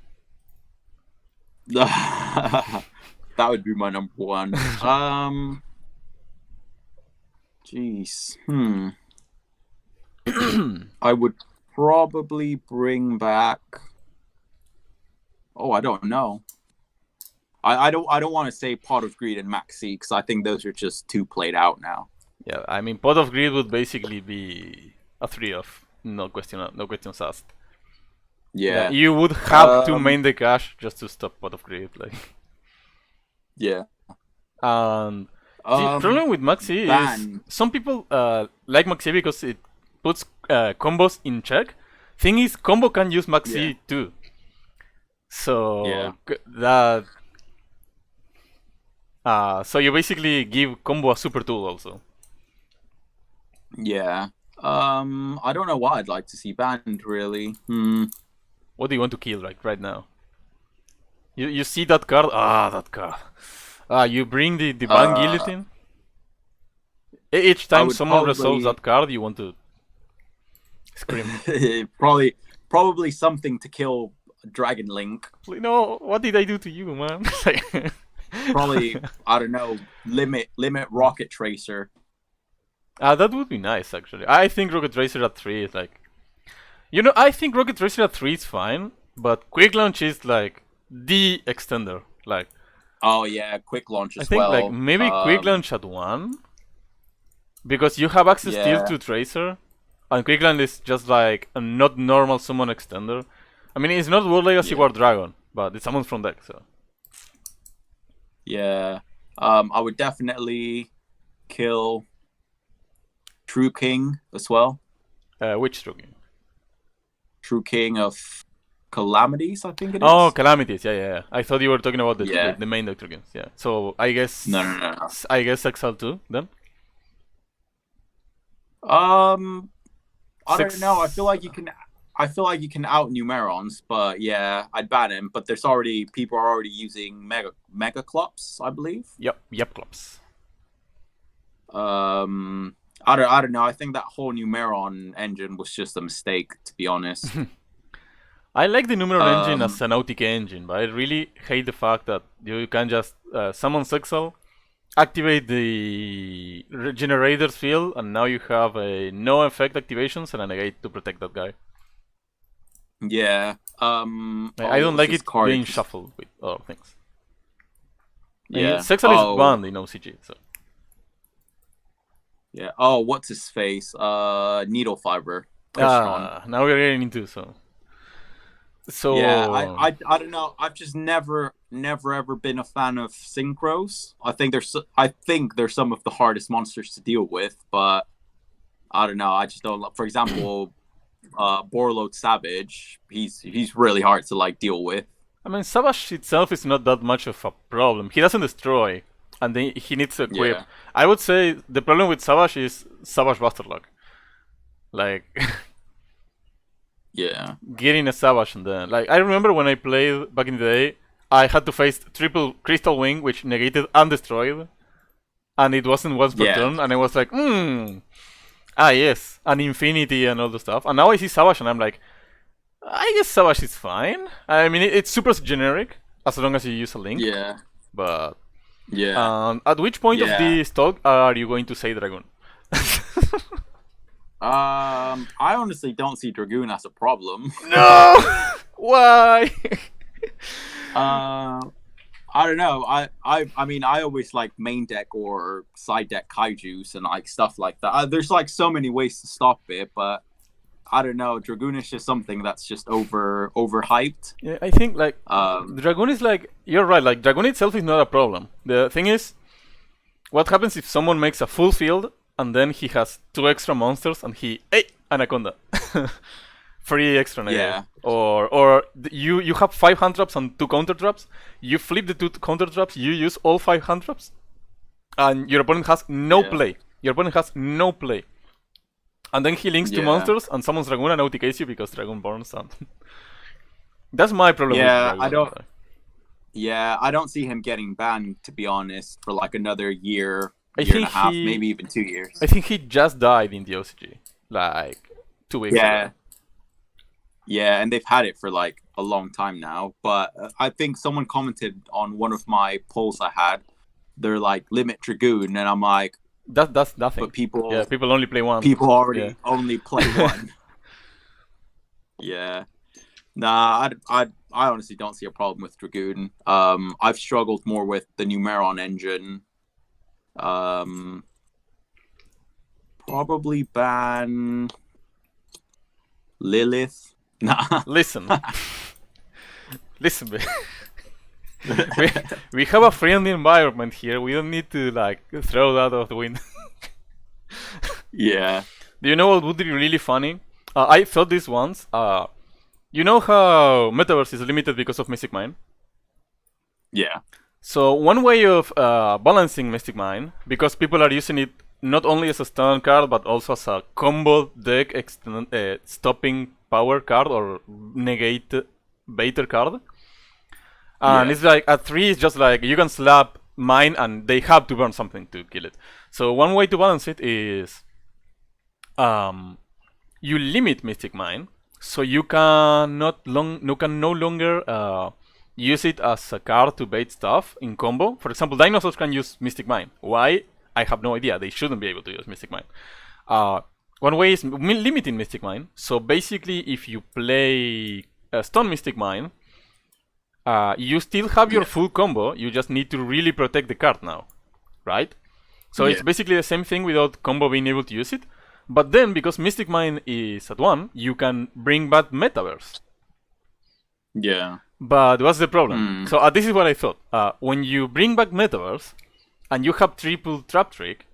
[SPEAKER 2] That would be my number one. Jeez. I would probably bring back. Oh, I don't know. I don't want to say Pot of Greed and Maxi, because I think those are just too played out now.
[SPEAKER 1] Yeah, I mean Pot of Greed would basically be a 3-off, no questions asked.
[SPEAKER 2] Yeah.
[SPEAKER 1] You would have to main the cash just to stop Pot of Greed, like.
[SPEAKER 2] Yeah.
[SPEAKER 1] And the problem with Maxi is some people like Maxi because it puts combos in check. Thing is, combo can use Maxi
[SPEAKER 2] Yeah.
[SPEAKER 1] too. So
[SPEAKER 2] Yeah.
[SPEAKER 1] that. So you basically give combo a super tool also.
[SPEAKER 2] Yeah. I don't know what I'd like to see banned really.
[SPEAKER 1] What do you want to kill right now? You see that card? That card. You bring the ban guillotine. Each time someone resolves that card, you want to scream.
[SPEAKER 2] probably something to kill Dragon Link.
[SPEAKER 1] No, what did I do to you, man?
[SPEAKER 2] Probably, I don't know, limit Rocket Tracer.
[SPEAKER 1] That would be nice, actually. I think Rocket Tracer at 3 is like... I think Rocket Tracer at 3 is fine, but Quick Launch is like the extender. Like...
[SPEAKER 2] Oh yeah, Quick Launch as
[SPEAKER 1] I think
[SPEAKER 2] well.
[SPEAKER 1] like maybe Quick Launch at 1, because you have access still to Tracer, and Quick Launch is just like a not normal summon extender. I mean, it's not World Legacy War Dragon, but it's summons from deck, so...
[SPEAKER 2] Yeah, I would definitely kill True King as well.
[SPEAKER 1] Which True King?
[SPEAKER 2] True King of Calamities, I think it is.
[SPEAKER 1] Oh, Calamities, yeah. I thought you were talking about the main deck True Kings, yeah. So I guess...
[SPEAKER 2] No.
[SPEAKER 1] I guess Exile 2, then?
[SPEAKER 2] I don't know. I feel like you can out Numerons, but yeah, I'd ban him. But people are already using Mega Clops, I believe.
[SPEAKER 1] Yep, Clops.
[SPEAKER 2] I don't know. I think that whole Numeron engine was just a mistake, to be honest.
[SPEAKER 1] I like the Numeron engine as an OTK engine, but I really hate the fact that you can just summon Exile, activate the Generator's field, and now you have a no effect activations and a negate to protect that guy.
[SPEAKER 2] Yeah.
[SPEAKER 1] I don't like it being shuffled with other things.
[SPEAKER 2] Yeah.
[SPEAKER 1] Exile is banned in OCG, so.
[SPEAKER 2] Yeah. Oh, what's his face? Needle Fiber.
[SPEAKER 1] Now we're getting into So
[SPEAKER 2] yeah, I don't know. I've just never ever been a fan of synchros. I think they're some of the hardest monsters to deal with, but I don't know. I just don't. For example, Borload Savage. He's really hard to like deal with.
[SPEAKER 1] I mean, Savage itself is not that much of a problem. He doesn't destroy, and then he needs to equip.
[SPEAKER 2] Yeah.
[SPEAKER 1] I would say the problem with Savage is Savage Buster Lock. Like.
[SPEAKER 2] Yeah.
[SPEAKER 1] Getting a Savage and then... Like, I remember when I played back in the day, I had to face triple Crystal Wing, which negated and destroyed. And it wasn't once per turn, and I was like, yes, and Infinity and all the stuff. And now I see Savage and I'm like, I guess Savage is fine. I mean, it's super generic, as long as you use a link.
[SPEAKER 2] Yeah.
[SPEAKER 1] But...
[SPEAKER 2] Yeah.
[SPEAKER 1] At which point of this talk are you going to say Dragoon?
[SPEAKER 2] I honestly don't see Dragoon as a problem.
[SPEAKER 1] No! Why?
[SPEAKER 2] I don't know. I mean, I always like main deck or side deck Kaijus and like stuff like that. There's like so many ways to stop it, but I don't know. Dragoon is just something that's just overhyped.
[SPEAKER 1] Yeah, I think like Dragoon is like, you're right. Like Dragoon itself is not a problem. The thing is, what happens if someone makes a full field and then he has 2 extra monsters and Anaconda. 3 extra negative.
[SPEAKER 2] Yeah.
[SPEAKER 1] Or you have 5 hand traps and 2 counter traps. You flip the 2 counter traps, you use all 5 hand traps, and your opponent has no play. Your opponent has no play. And then he links 2 monsters and summons Dragoon and OTKs you because Dragoon burns and that's my problem with Dragoon.
[SPEAKER 2] I don't see him getting banned, to be honest, for like another year and a half, maybe even 2 years.
[SPEAKER 1] I think he just died in the OCG, like 2 weeks ago.
[SPEAKER 2] Yeah, and they've had it for like a long time now. But I think someone commented on one of my polls I had. They're like, limit Dragoon, and I'm like,
[SPEAKER 1] that's nothing.
[SPEAKER 2] But people
[SPEAKER 1] only play 1.
[SPEAKER 2] People already only play 1. Yeah. Nah, I honestly don't see a problem with Dragoon. I've struggled more with the Numeron engine. Probably ban Lilith. Nah.
[SPEAKER 1] Listen, we have a friendly environment here. We don't need to like throw that out of the window.
[SPEAKER 2] Yeah.
[SPEAKER 1] Do you know what would be really funny? I thought this once. You know how Metaverse is limited because of Mystic Mine?
[SPEAKER 2] Yeah.
[SPEAKER 1] So one way of balancing Mystic Mine, because people are using it not only as a stun card, but also as a combo deck stopping power card or negate baiter card. And it's like at 3 it's just like you can slap mine and they have to burn something to kill it. So one way to balance it is you limit Mystic Mine, so you can no longer use it as a card to bait stuff in combo. For example, dinosaurs can use Mystic Mine. Why? I have no idea. They shouldn't be able to use Mystic Mine. One way is limiting Mystic Mine. So basically, if you play Stone Mystic Mine, you still have your full combo. You just need to really protect the card now, right? So it's basically the same thing without combo being able to use it. But then, because Mystic Mine is at 1, you can bring back Metaverse.
[SPEAKER 2] Yeah.
[SPEAKER 1] But what's the problem? So this is what I thought. When you bring back Metaverse, and you have triple Trap Trick,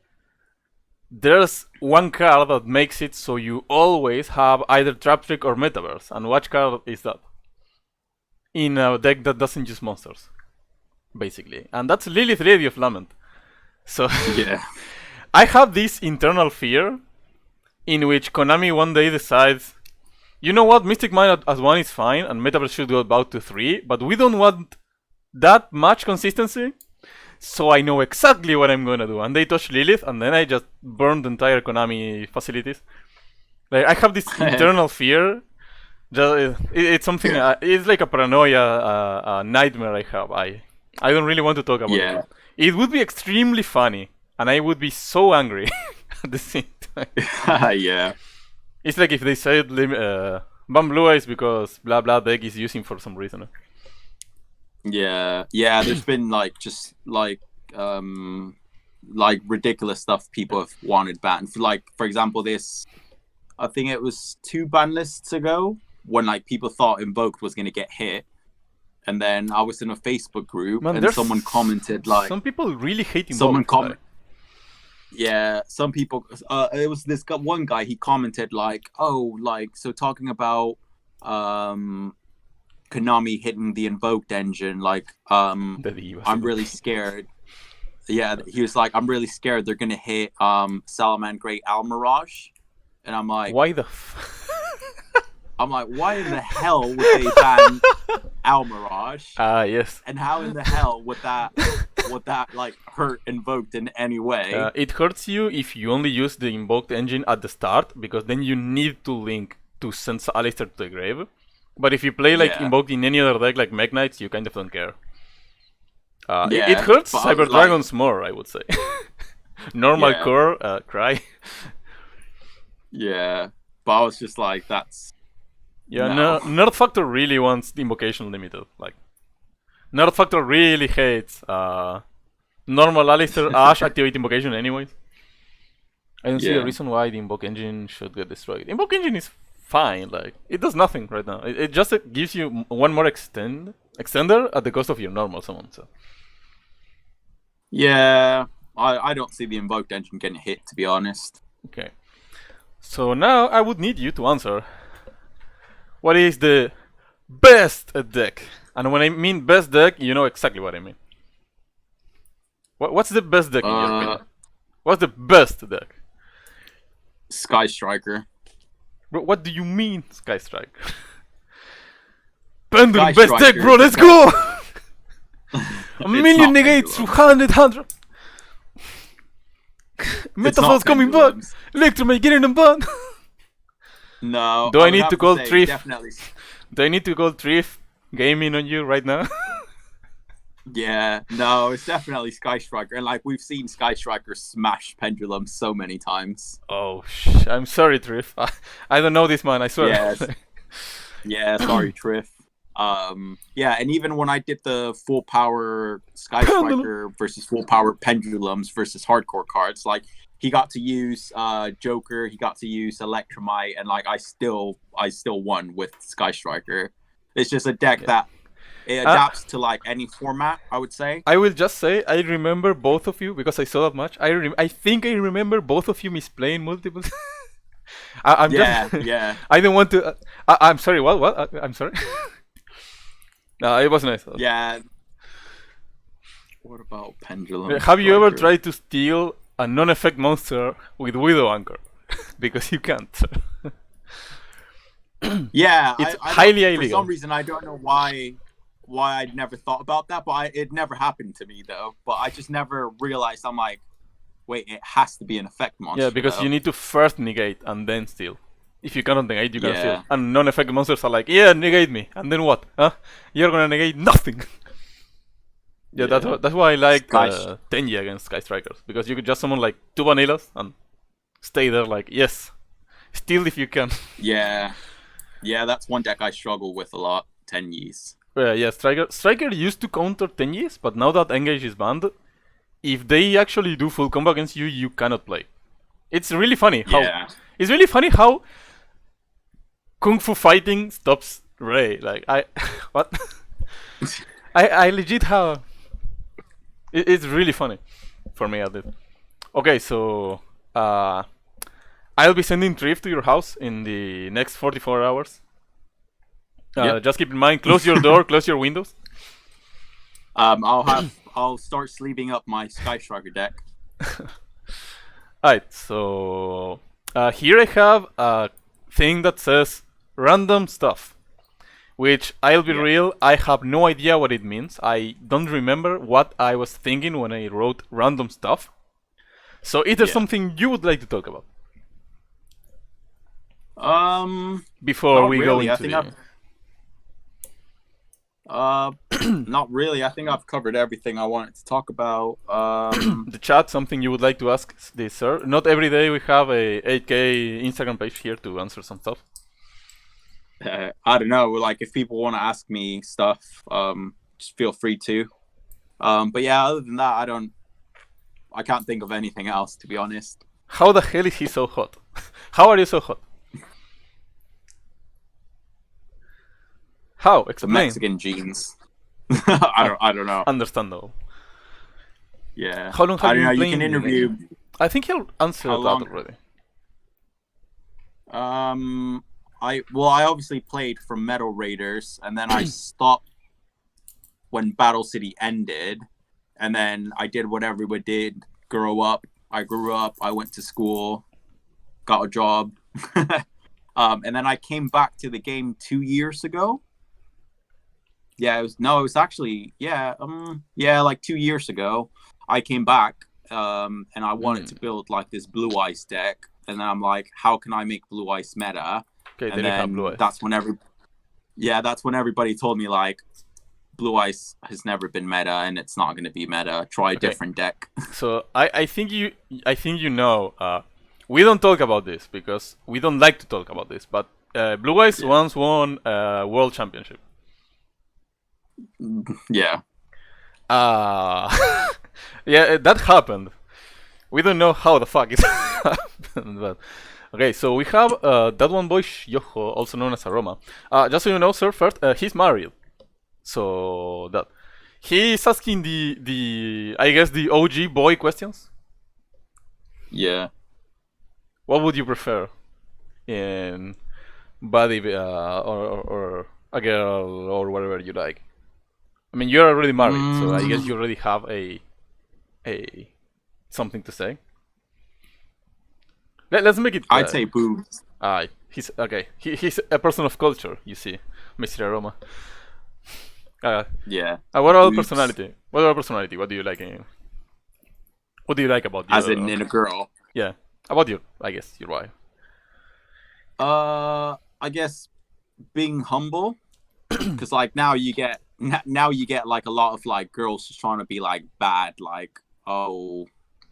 [SPEAKER 1] there's one card that makes it so you always have either Trap Trick or Metaverse. And what card is that? In a deck that doesn't use monsters, basically. And that's Lilith, Lady of Lament. So
[SPEAKER 2] Yeah.
[SPEAKER 1] I have this internal fear in which Konami one day decides, you know what, Mystic Mine as 1 is fine, and Metaverse should go about to 3, but we don't want that much consistency, so I know exactly what I'm gonna do. And they touch Lilith, and then I just burned the entire Konami facilities. Like, I have this internal fear. It's something, it's like a paranoia, a nightmare I have. I don't really want to talk about it. It would be extremely funny, and I would be so angry at the same time.
[SPEAKER 2] Yeah.
[SPEAKER 1] It's like if they said Ban Blue Eyes because blah blah deck is using for some reason.
[SPEAKER 2] Yeah. There's been like ridiculous stuff people have wanted banned. For example, this, I think it was 2 ban lists ago, when like people thought Invoked was gonna get hit, and then I was in a Facebook group and someone commented like,
[SPEAKER 1] some people really hate Invoked.
[SPEAKER 2] Someone commented. Yeah, some people. It was this one guy. He commented like, "Oh, like so talking about Konami hitting the Invoked engine. Like, I'm really scared." Yeah, he was like, "I'm really scared they're gonna hit Salaman Great Almirage," and I'm like,
[SPEAKER 1] "Why the?"
[SPEAKER 2] I'm like, "Why in the hell would they ban Almirage?"
[SPEAKER 1] Yes.
[SPEAKER 2] And how in the hell would that like hurt Invoked in any way?
[SPEAKER 1] It hurts you if you only use the Invoked engine at the start, because then you need to link to send Alistair to the grave. But if you play like Invoked in any other deck like Mech Knights, you kind of don't care. It hurts Cyber Dragons more, I would say. Normal core, cry.
[SPEAKER 2] Yeah, but I was just like, that's...
[SPEAKER 1] Yeah, Nerd Factor really wants the Invocation limited. Like, Nerd Factor really hates normal Alistair Ash activate Invocation anyways. I don't see a reason why the Invoke engine should get destroyed. Invoke engine is fine, like, it does nothing right now. It just gives you one more extender at the cost of your normal summon, so.
[SPEAKER 2] Yeah, I don't see the Invoked engine getting hit, to be honest.
[SPEAKER 1] Okay. So now I would need you to answer. What is the best deck? And when I mean best deck, you know exactly what I mean. What's the best deck in your opinion? What's the best deck?
[SPEAKER 2] Sky Striker.
[SPEAKER 1] Bro, what do you mean, Sky Striker? Pendulum best deck, bro, let's go! A million negates, 100. Metaphors coming back! Electromate getting them back!
[SPEAKER 2] No.
[SPEAKER 1] Do I need to call Thrift?
[SPEAKER 2] Definitely.
[SPEAKER 1] Do I need to call Thrift Gaming on you right now?
[SPEAKER 2] Yeah, no, it's definitely Sky Striker. And like, we've seen Sky Striker smash Pendulum so many times.
[SPEAKER 1] Oh, I'm sorry, Thrift. I don't know this man, I swear.
[SPEAKER 2] Yes. Yeah, sorry, Thrift. Yeah, and even when I did the full power Sky Striker versus full power Pendulums versus hardcore cards, like, he got to use Joker, he got to use Electromite, and like I still won with Sky Striker. It's just a deck that it adapts to like any format, I would say.
[SPEAKER 1] I will just say I remember both of you because I saw that much. I think I remember both of you misplaying multiple. I'm
[SPEAKER 2] Yeah,
[SPEAKER 1] just.
[SPEAKER 2] yeah,
[SPEAKER 1] I don't want to. I'm sorry. What? What? I'm sorry. No, it was nice.
[SPEAKER 2] yeah. What about pendulum?
[SPEAKER 1] Have you ever
[SPEAKER 2] striker?
[SPEAKER 1] tried to steal a non-effect monster with Widow Anchor? Because you can't.
[SPEAKER 2] Yeah,
[SPEAKER 1] It's
[SPEAKER 2] I
[SPEAKER 1] highly
[SPEAKER 2] don't, for
[SPEAKER 1] illegal.
[SPEAKER 2] some reason I don't know why I'd never thought about that, but it never happened to me though. But I just never realized. I'm like, wait, it has to be an effect monster.
[SPEAKER 1] Yeah, because
[SPEAKER 2] though.
[SPEAKER 1] you need to first negate and then steal. If you cannot negate, you can steal.
[SPEAKER 2] Yeah.
[SPEAKER 1] And non-effect monsters are like, yeah, negate me, and then what? Huh? You're gonna negate nothing. Yeah, that's why I like
[SPEAKER 2] Sky-
[SPEAKER 1] Tenyi against Sky Strikers, because you could just summon like 2 vanillas and stay there like, yes, steal if you can.
[SPEAKER 2] Yeah, yeah, that's one deck I struggle with a lot. Tenyis.
[SPEAKER 1] Yeah, Striker used to counter Tenyis, but now that Engage is banned, if they actually do full combo against you, you cannot play. It's really funny how
[SPEAKER 2] Yeah.
[SPEAKER 1] it's really funny how Kung Fu fighting stops Ray. Like what? I legit have. It's really funny for me at least. Okay, so I'll be sending Drift to your house in the next 44 hours.
[SPEAKER 2] Yep.
[SPEAKER 1] Just keep in mind, close your door, close your windows.
[SPEAKER 2] I'll start sleeving up my Sky Striker deck.
[SPEAKER 1] Alright, so here I have a thing that says random stuff, which I'll be real, I have no idea what it means. I don't remember what I was thinking when I wrote random stuff. So is there something you would like to talk about before
[SPEAKER 2] not
[SPEAKER 1] we go
[SPEAKER 2] really.
[SPEAKER 1] into
[SPEAKER 2] Not really. I think I've covered everything I wanted to talk about.
[SPEAKER 1] the chat? Something you would like to ask this, sir? Not every day we have a 8K Instagram page here to answer some stuff.
[SPEAKER 2] I don't know. Like, if people want to ask me stuff, just feel free to. But yeah, other than that, I can't think of anything else, to be honest.
[SPEAKER 1] How the hell is he so hot? How are you so hot? How?
[SPEAKER 2] The
[SPEAKER 1] Explain.
[SPEAKER 2] Mexican genes. I don't know.
[SPEAKER 1] Understandable.
[SPEAKER 2] Yeah.
[SPEAKER 1] How long have
[SPEAKER 2] I don't
[SPEAKER 1] you
[SPEAKER 2] know.
[SPEAKER 1] been
[SPEAKER 2] You can
[SPEAKER 1] playing the
[SPEAKER 2] interview.
[SPEAKER 1] game? I think he'll answer
[SPEAKER 2] How
[SPEAKER 1] that
[SPEAKER 2] long?
[SPEAKER 1] already.
[SPEAKER 2] I obviously played from Metal Raiders, and then I stopped when Battle City ended, and then I did what everyone did: grow up. I grew up. I went to school, got a job, and then I came back to the game 2 years ago. Yeah, it was actually like 2 years ago. I came back, and I wanted to build like this Blue Ice deck, and then I'm like, how can I make Blue Ice meta?
[SPEAKER 1] Okay,
[SPEAKER 2] And
[SPEAKER 1] then you have
[SPEAKER 2] then
[SPEAKER 1] Blue Eyes.
[SPEAKER 2] that's when everybody told me like, Blue Ice has never been meta, and it's not going to be meta. Try a different deck.
[SPEAKER 1] So I think you know. We don't talk about this because we don't like to talk about this. But Blue Eyes once won a world championship.
[SPEAKER 2] Yeah.
[SPEAKER 1] Yeah, that happened. We don't know how the fuck it happened, but okay. So we have that one boy Yoho, also known as Aroma. Just so you know, sir, first he's married. So that he's asking the I guess the OG boy questions.
[SPEAKER 2] Yeah.
[SPEAKER 1] What would you prefer in body or a girl or whatever you like? I mean, you're already married, so I guess you already have a something to say. Let's make it.
[SPEAKER 2] I'd say boobs.
[SPEAKER 1] He's okay. He's a person of culture, you see, Mr. Aroma.
[SPEAKER 2] Yeah.
[SPEAKER 1] What about
[SPEAKER 2] boobs.
[SPEAKER 1] personality? What about personality? What do you like in? What do you like about you?
[SPEAKER 2] As in a girl.
[SPEAKER 1] Yeah, about you. I guess your wife.
[SPEAKER 2] I guess being humble, because like now you get like a lot of like girls just trying to be like bad, like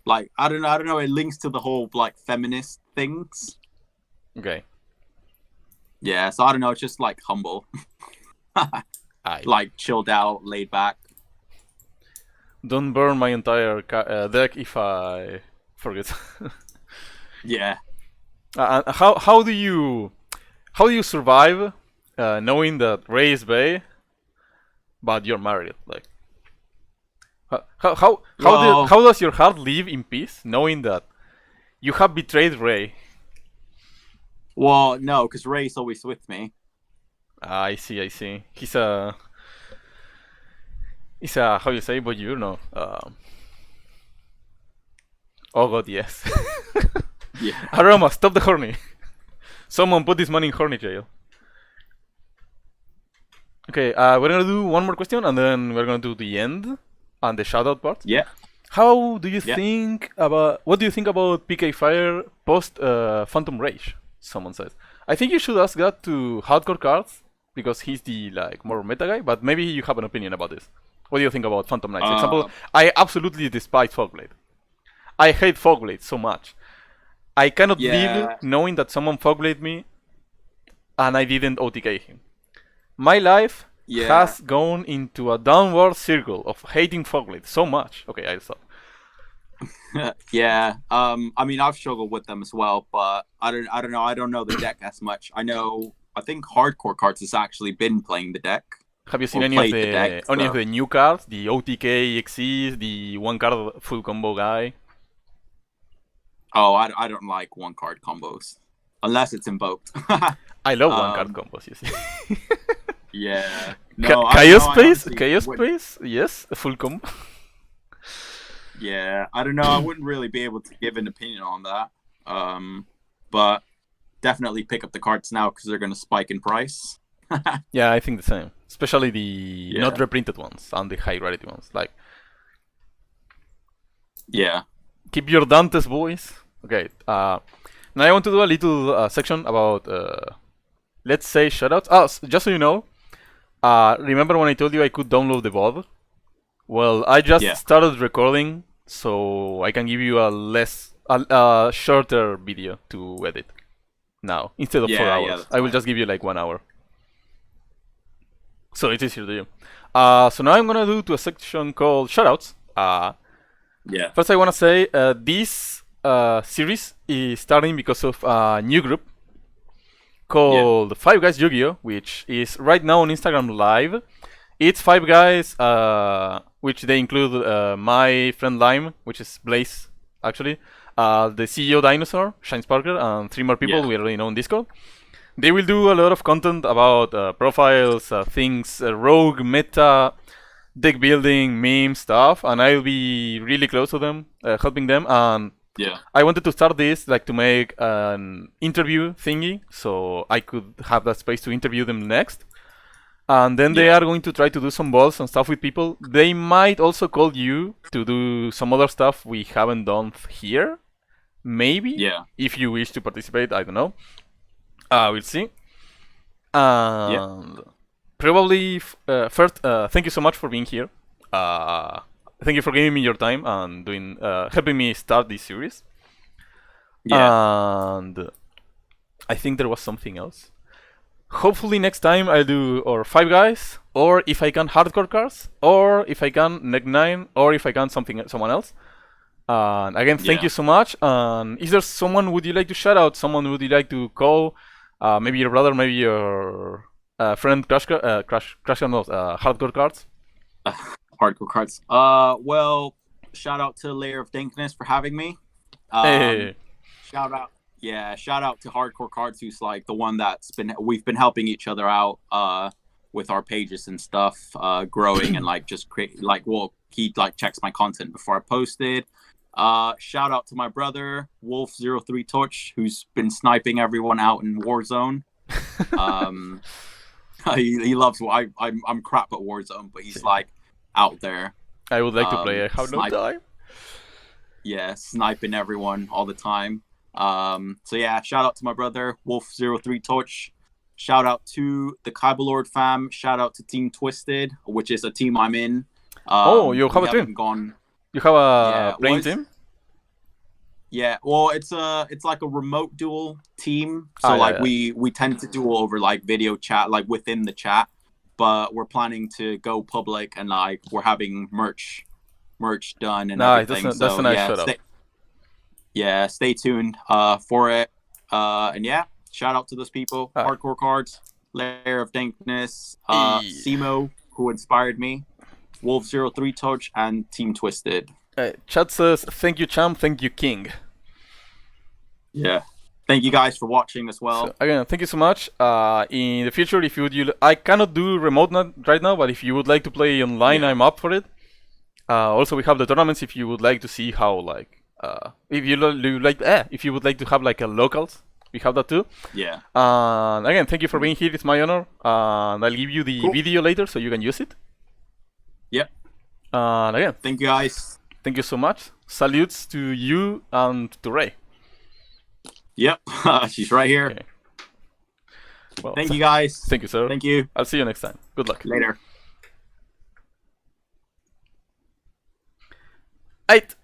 [SPEAKER 2] like I don't know. It links to the whole like feminist things.
[SPEAKER 1] Okay.
[SPEAKER 2] Yeah, so I don't know. It's just like humble, like chilled out, laid back.
[SPEAKER 1] Don't burn my entire deck if I forget.
[SPEAKER 2] Yeah.
[SPEAKER 1] How do you survive knowing that Ray is Bay, but you're married? Like, how does your heart live in peace knowing that you have betrayed Ray?
[SPEAKER 2] Well, no, because Ray's always with me.
[SPEAKER 1] I see, I see. He's a how you say, but you know. Oh god, yes.
[SPEAKER 2] Yeah.
[SPEAKER 1] Aroma, stop the horny. Someone put this money in horny jail. Okay, we're gonna do one more question and then we're gonna do the end and the shoutout part.
[SPEAKER 2] Yeah.
[SPEAKER 1] How do you
[SPEAKER 2] Yeah.
[SPEAKER 1] think about what do you think about PK Fire post Phantom Rage? Someone says. I think you should ask that to Hardcore Cards because he's the like more meta guy, but maybe you have an opinion about this. What do you think about Phantom Knights? Example, I absolutely despise Fogblade. I hate Fogblade so much. I cannot live knowing that someone Fogblade me and I didn't OTK him. My life has gone into a downward circle of hating Fogblade so much. Okay, I'll stop.
[SPEAKER 2] Yeah. I mean, I've struggled with them as well, but I don't know. I don't know the deck as much. I think Hardcore Cards has actually been playing the deck.
[SPEAKER 1] Have you seen any of the new cards? The OTK, XCs, the one card full combo guy?
[SPEAKER 2] Oh, I don't like one card combos. Unless it's invoked.
[SPEAKER 1] I love one card combos, you see.
[SPEAKER 2] Yeah. No,
[SPEAKER 1] Chaos Space? Yes, a full combo.
[SPEAKER 2] Yeah, I don't know. I wouldn't really be able to give an opinion on that. But definitely pick up the cards now because they're going to spike in price.
[SPEAKER 1] Yeah, I think the same. Especially the not reprinted ones and the high rarity ones. Like,
[SPEAKER 2] yeah.
[SPEAKER 1] Keep your Dantes, boys. Okay. Now I want to do a little section about, let's say, shoutouts. Oh, just so you know, remember when I told you I could download the VOD? Well, I just started recording, so I can give you a shorter video to edit now instead of 4 hours. I will just give you like 1 hour. So it's easier to do. So now I'm gonna do to a section called shoutouts. First I wanna say this series is starting because of a new group called 5 Guys Yu-Gi-Oh, which is right now on Instagram Live. It's 5 guys, which they include my friend Lime, which is Blaze, actually, the CEO Dinosaur, Shine Sparker, and 3 more people we already know on Discord. They will do a lot of content about profiles, things, rogue, meta, deck building, meme stuff, and I'll be really close to them, helping them. And I wanted to start this like to make an interview thingy, so I could have that space to interview them next. And then they are going to try to do some balls and stuff with people. They might also call you to do some other stuff we haven't done here. Maybe. If you wish to participate, I don't know. We'll see. And probably first, thank you so much for being here. Thank you for giving me your time and doing helping me start this series. And I think there was something else. Hopefully next time I'll do or 5 guys, or if I can Hardcore Cards, or if I can Neck 9, or if I can someone else. And again, thank you so much. And is there someone would you like to shout out? Someone would you like to call? Maybe your brother, maybe your friend Hardcore Cards.
[SPEAKER 2] Hardcore Cards. Well, shout out to LairofDankness for having me.
[SPEAKER 1] Hey.
[SPEAKER 2] Shout out. Yeah, shout out to Hardcore Cards, who's like the one we've been helping each other out with our pages and stuff, growing and like just create he like checks my content before I post it. Shout out to my brother Wolf03 Torch, who's been sniping everyone out in Warzone. He loves I'm crap at Warzone, but he's like out there.
[SPEAKER 1] I would like to play. I have no time.
[SPEAKER 2] Yeah, sniping everyone all the time. So yeah, shout out to my brother Wolf03 Torch. Shout out to the Kaibalord fam. Shout out to Team Twisted, which is a team I'm in.
[SPEAKER 1] You have a team. You have a playing team.
[SPEAKER 2] Yeah, well, it's like a remote duel team. So we tend to duel over like video chat, like within the chat. But we're planning to go public and like we're having merch done and everything.
[SPEAKER 1] That's a nice shout out.
[SPEAKER 2] Stay tuned for it. And yeah, shout out to those people. Hardcore Cards, LairofDankness, Simo, who inspired me, Wolf03 Touch, and Team Twisted.
[SPEAKER 1] Chat says, thank you, champ, thank you, king.
[SPEAKER 2] Yeah. Thank you guys for watching as well.
[SPEAKER 1] So, again, thank you so much. In the future, if you would, I cannot do remote right now, but if you would like to play online, I'm up for it. Also, we have the tournaments. If you would like to see how, like, if you if you would like to have like a locals, we have that too.
[SPEAKER 2] Yeah.
[SPEAKER 1] Again, thank you for being here. It's my honor. And I'll give you the video later so you can use it.
[SPEAKER 2] Yep.
[SPEAKER 1] Again,
[SPEAKER 2] Thank you guys.
[SPEAKER 1] thank you so much. Salutes to you and to Ray.
[SPEAKER 2] Yep. She's right here.
[SPEAKER 1] Okay. Well,
[SPEAKER 2] Thank you guys.
[SPEAKER 1] Thank you, sir.
[SPEAKER 2] Thank you.
[SPEAKER 1] I'll see you next time. Good luck.
[SPEAKER 2] Later.
[SPEAKER 1] 8.